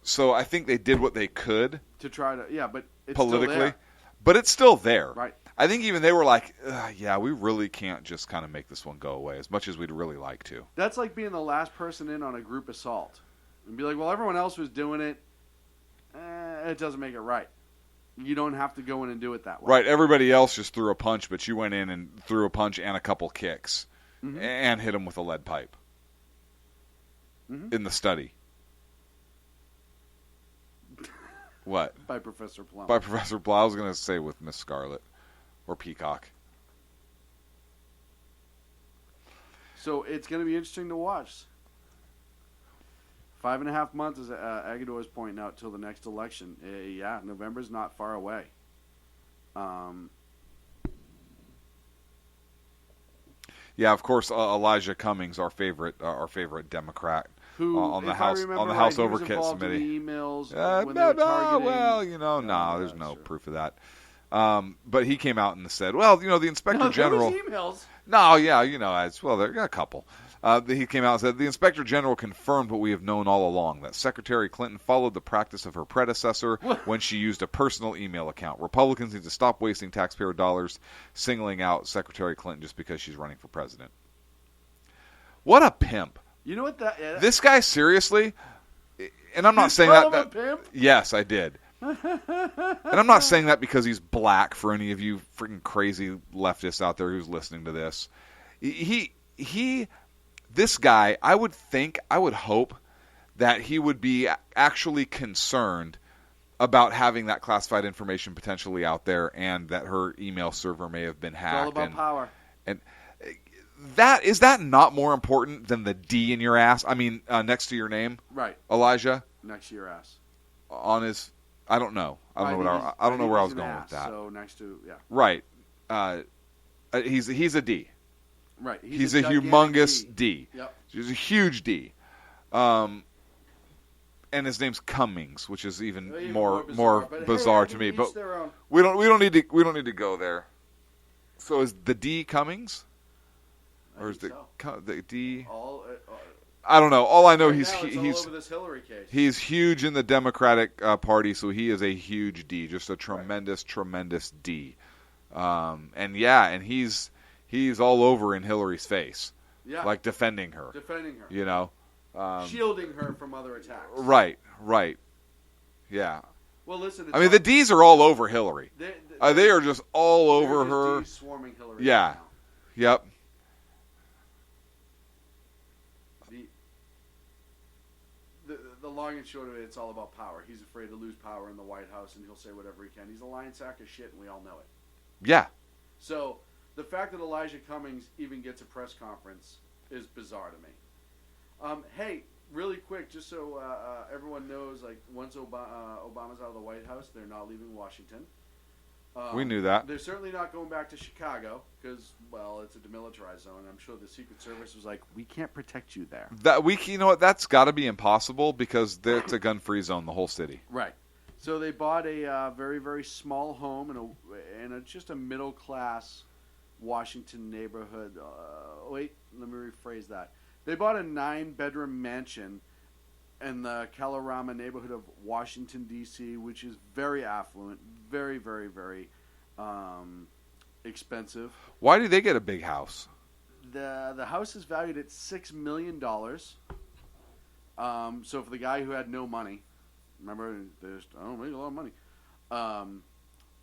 So I think they did what they could. To try to, but it's politically, still there. But it's still there. Right. I think even they were like, we really can't just kind of make this one go away as much as we'd really like to. That's like being the last person in on a group assault. And be like, well, everyone else was doing it. It doesn't make it right. You don't have to go in and do it that way. Right. Everybody else just threw a punch, but you went in and threw a punch and a couple kicks and hit him with a lead pipe in the study. What? By Professor Plum. By Professor Plum. I was going to say with Miss Scarlet or Peacock. So it's going to be interesting to watch. 5.5 months, as Agador is pointing out, till the next election. November's not far away. Yeah, of course, Elijah Cummings, our favorite Democrat, who on the House Overkit Committee. Emails there's no proof of that. But he came out and said, well, the Inspector General. Emails. No, yeah, as well, there got a couple. He came out and said, the Inspector General confirmed what we have known all along, that Secretary Clinton followed the practice of her predecessor when she used a personal email account. Republicans need to stop wasting taxpayer dollars singling out Secretary Clinton just because she's running for president. What a pimp. You know what that... Yeah, this guy, seriously, and I'm not You saying call that... him a pimp? Yes, I did. And I'm not saying that because he's black for any of you freaking crazy leftists out there who's listening to this. This guy, I would hope that he would be actually concerned about having that classified information potentially out there and that her email server may have been hacked. It's all about power. And is that not more important than the D in your ass? I mean, next to your name? Right. Elijah? Next to your ass. On his... I don't know. I don't know where I was going with that. So next to, yeah. Right. He's a D. Right. He's a humongous D. Yep. He's a huge D. And his name's Cummings, which is even more bizarre to me. But we don't need to go there. So is the D Cummings? Or is the D? I don't know. All I know, he's all over this Hillary case. He's huge in the Democratic Party, so he is a huge D, just a tremendous D. And he's all over in Hillary's face, like defending her, you know, shielding her from other attacks. Right, yeah. Well, listen. I mean, the D's are all over Hillary. They are just all over her. D's swarming Hillary. Yeah. Right now. Yep. The long and short of it, it's all about power. He's afraid to lose power in the White House, and he'll say whatever he can. He's a lying sack of shit, and we all know it. Yeah. So the fact that Elijah Cummings even gets a press conference is bizarre to me. Hey, really quick, just so everyone knows, like once Obama's out of the White House, they're not leaving Washington. We knew that. They're certainly not going back to Chicago because, well, it's a demilitarized zone. I'm sure the Secret Service was like, we can't protect you there. You know what? That's got to be impossible because it's a gun-free zone, the whole city. Right. So they bought a very, very small home in just a middle-class Washington neighborhood. Wait, let me rephrase that. They bought a 9-bedroom mansion in the Kalorama neighborhood of Washington, D.C., which is very affluent, very, very, very expensive. Why do they get a big house? The house is valued at $6 million. So for the guy who had no money, remember, I don't make a lot of money.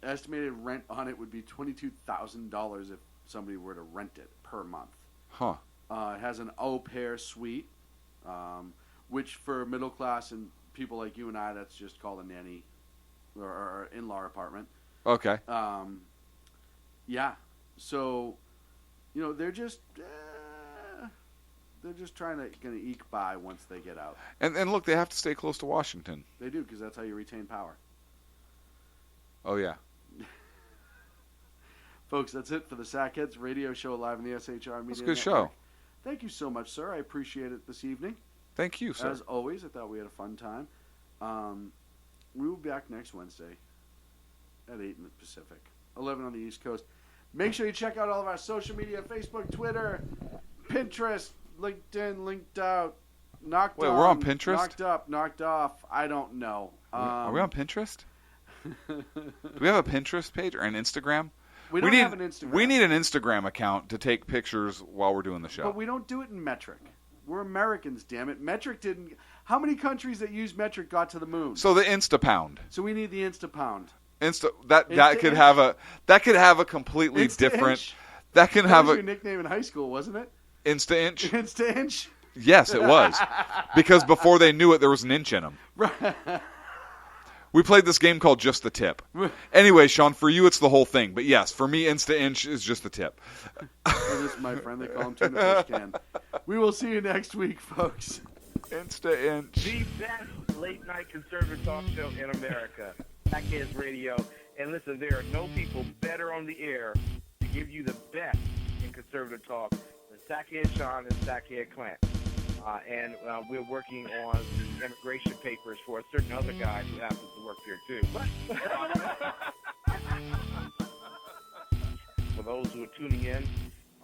Estimated rent on it would be $22,000 if somebody were to rent it per month. Huh. It has an au pair suite, which for middle class and people like you and I, that's just called a nanny or in-law apartment. Okay. Yeah. So, you know, they're just trying to eke by once they get out. And look, they have to stay close to Washington. They do, because that's how you retain power. Oh, yeah. Folks, that's it for the Sackheads radio show live in the SHR Media That's a good Network. show. Thank you so much, sir. I appreciate it this evening. Thank you, sir. As always, I thought we had a fun time. We will be back next Wednesday at 8 in the Pacific, 11 on the East Coast. Make sure you check out all of our social media, Facebook, Twitter, Pinterest, LinkedIn, linked out, knocked Wait, on. we're on Pinterest? Knocked up, knocked off. I don't know. Are we on Pinterest? Do we have a Pinterest page or an Instagram? We don't have an Instagram. We need an Instagram account to take pictures while we're doing the show. But we don't do it in metric. We're Americans, damn it. Metric didn't... How many countries that use metric got to the moon? So the Instapound. So we need the Instapound. That could have a completely different... That can have was your nickname in high school, wasn't it? Insta-inch? Insta-inch? Yes, it was. Because before they knew it, there was an inch in them. Right. We played this game called Just the Tip. Anyway, Sean, for you, it's the whole thing. But yes, for me, Insta-inch is just the tip. This is my friend. They call him Tuna Fish Can. We will see you next week, folks. Insta-inch. The best late-night conservative talk show in America. Sackheads Radio. And listen, there are no people better on the air to give you the best in conservative talk than Sackhead Sean and Sackhead Clint. And we're working on the immigration papers for a certain other guy who happens to work there too. For those who are tuning in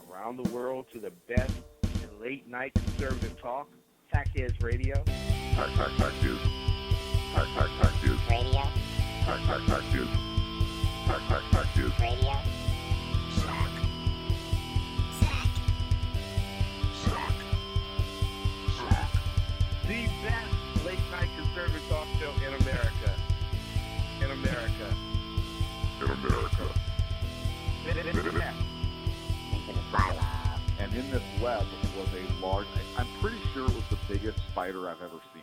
around the world to the best and late night conservative talk, Tackheads Radio. Tack News. Tack News. Radio. Tack News. Tack News. Radio. The best late night conservative talk show in America. In America. In America. Into the silo. And in this web was a large, I'm pretty sure it was the biggest spider I've ever seen.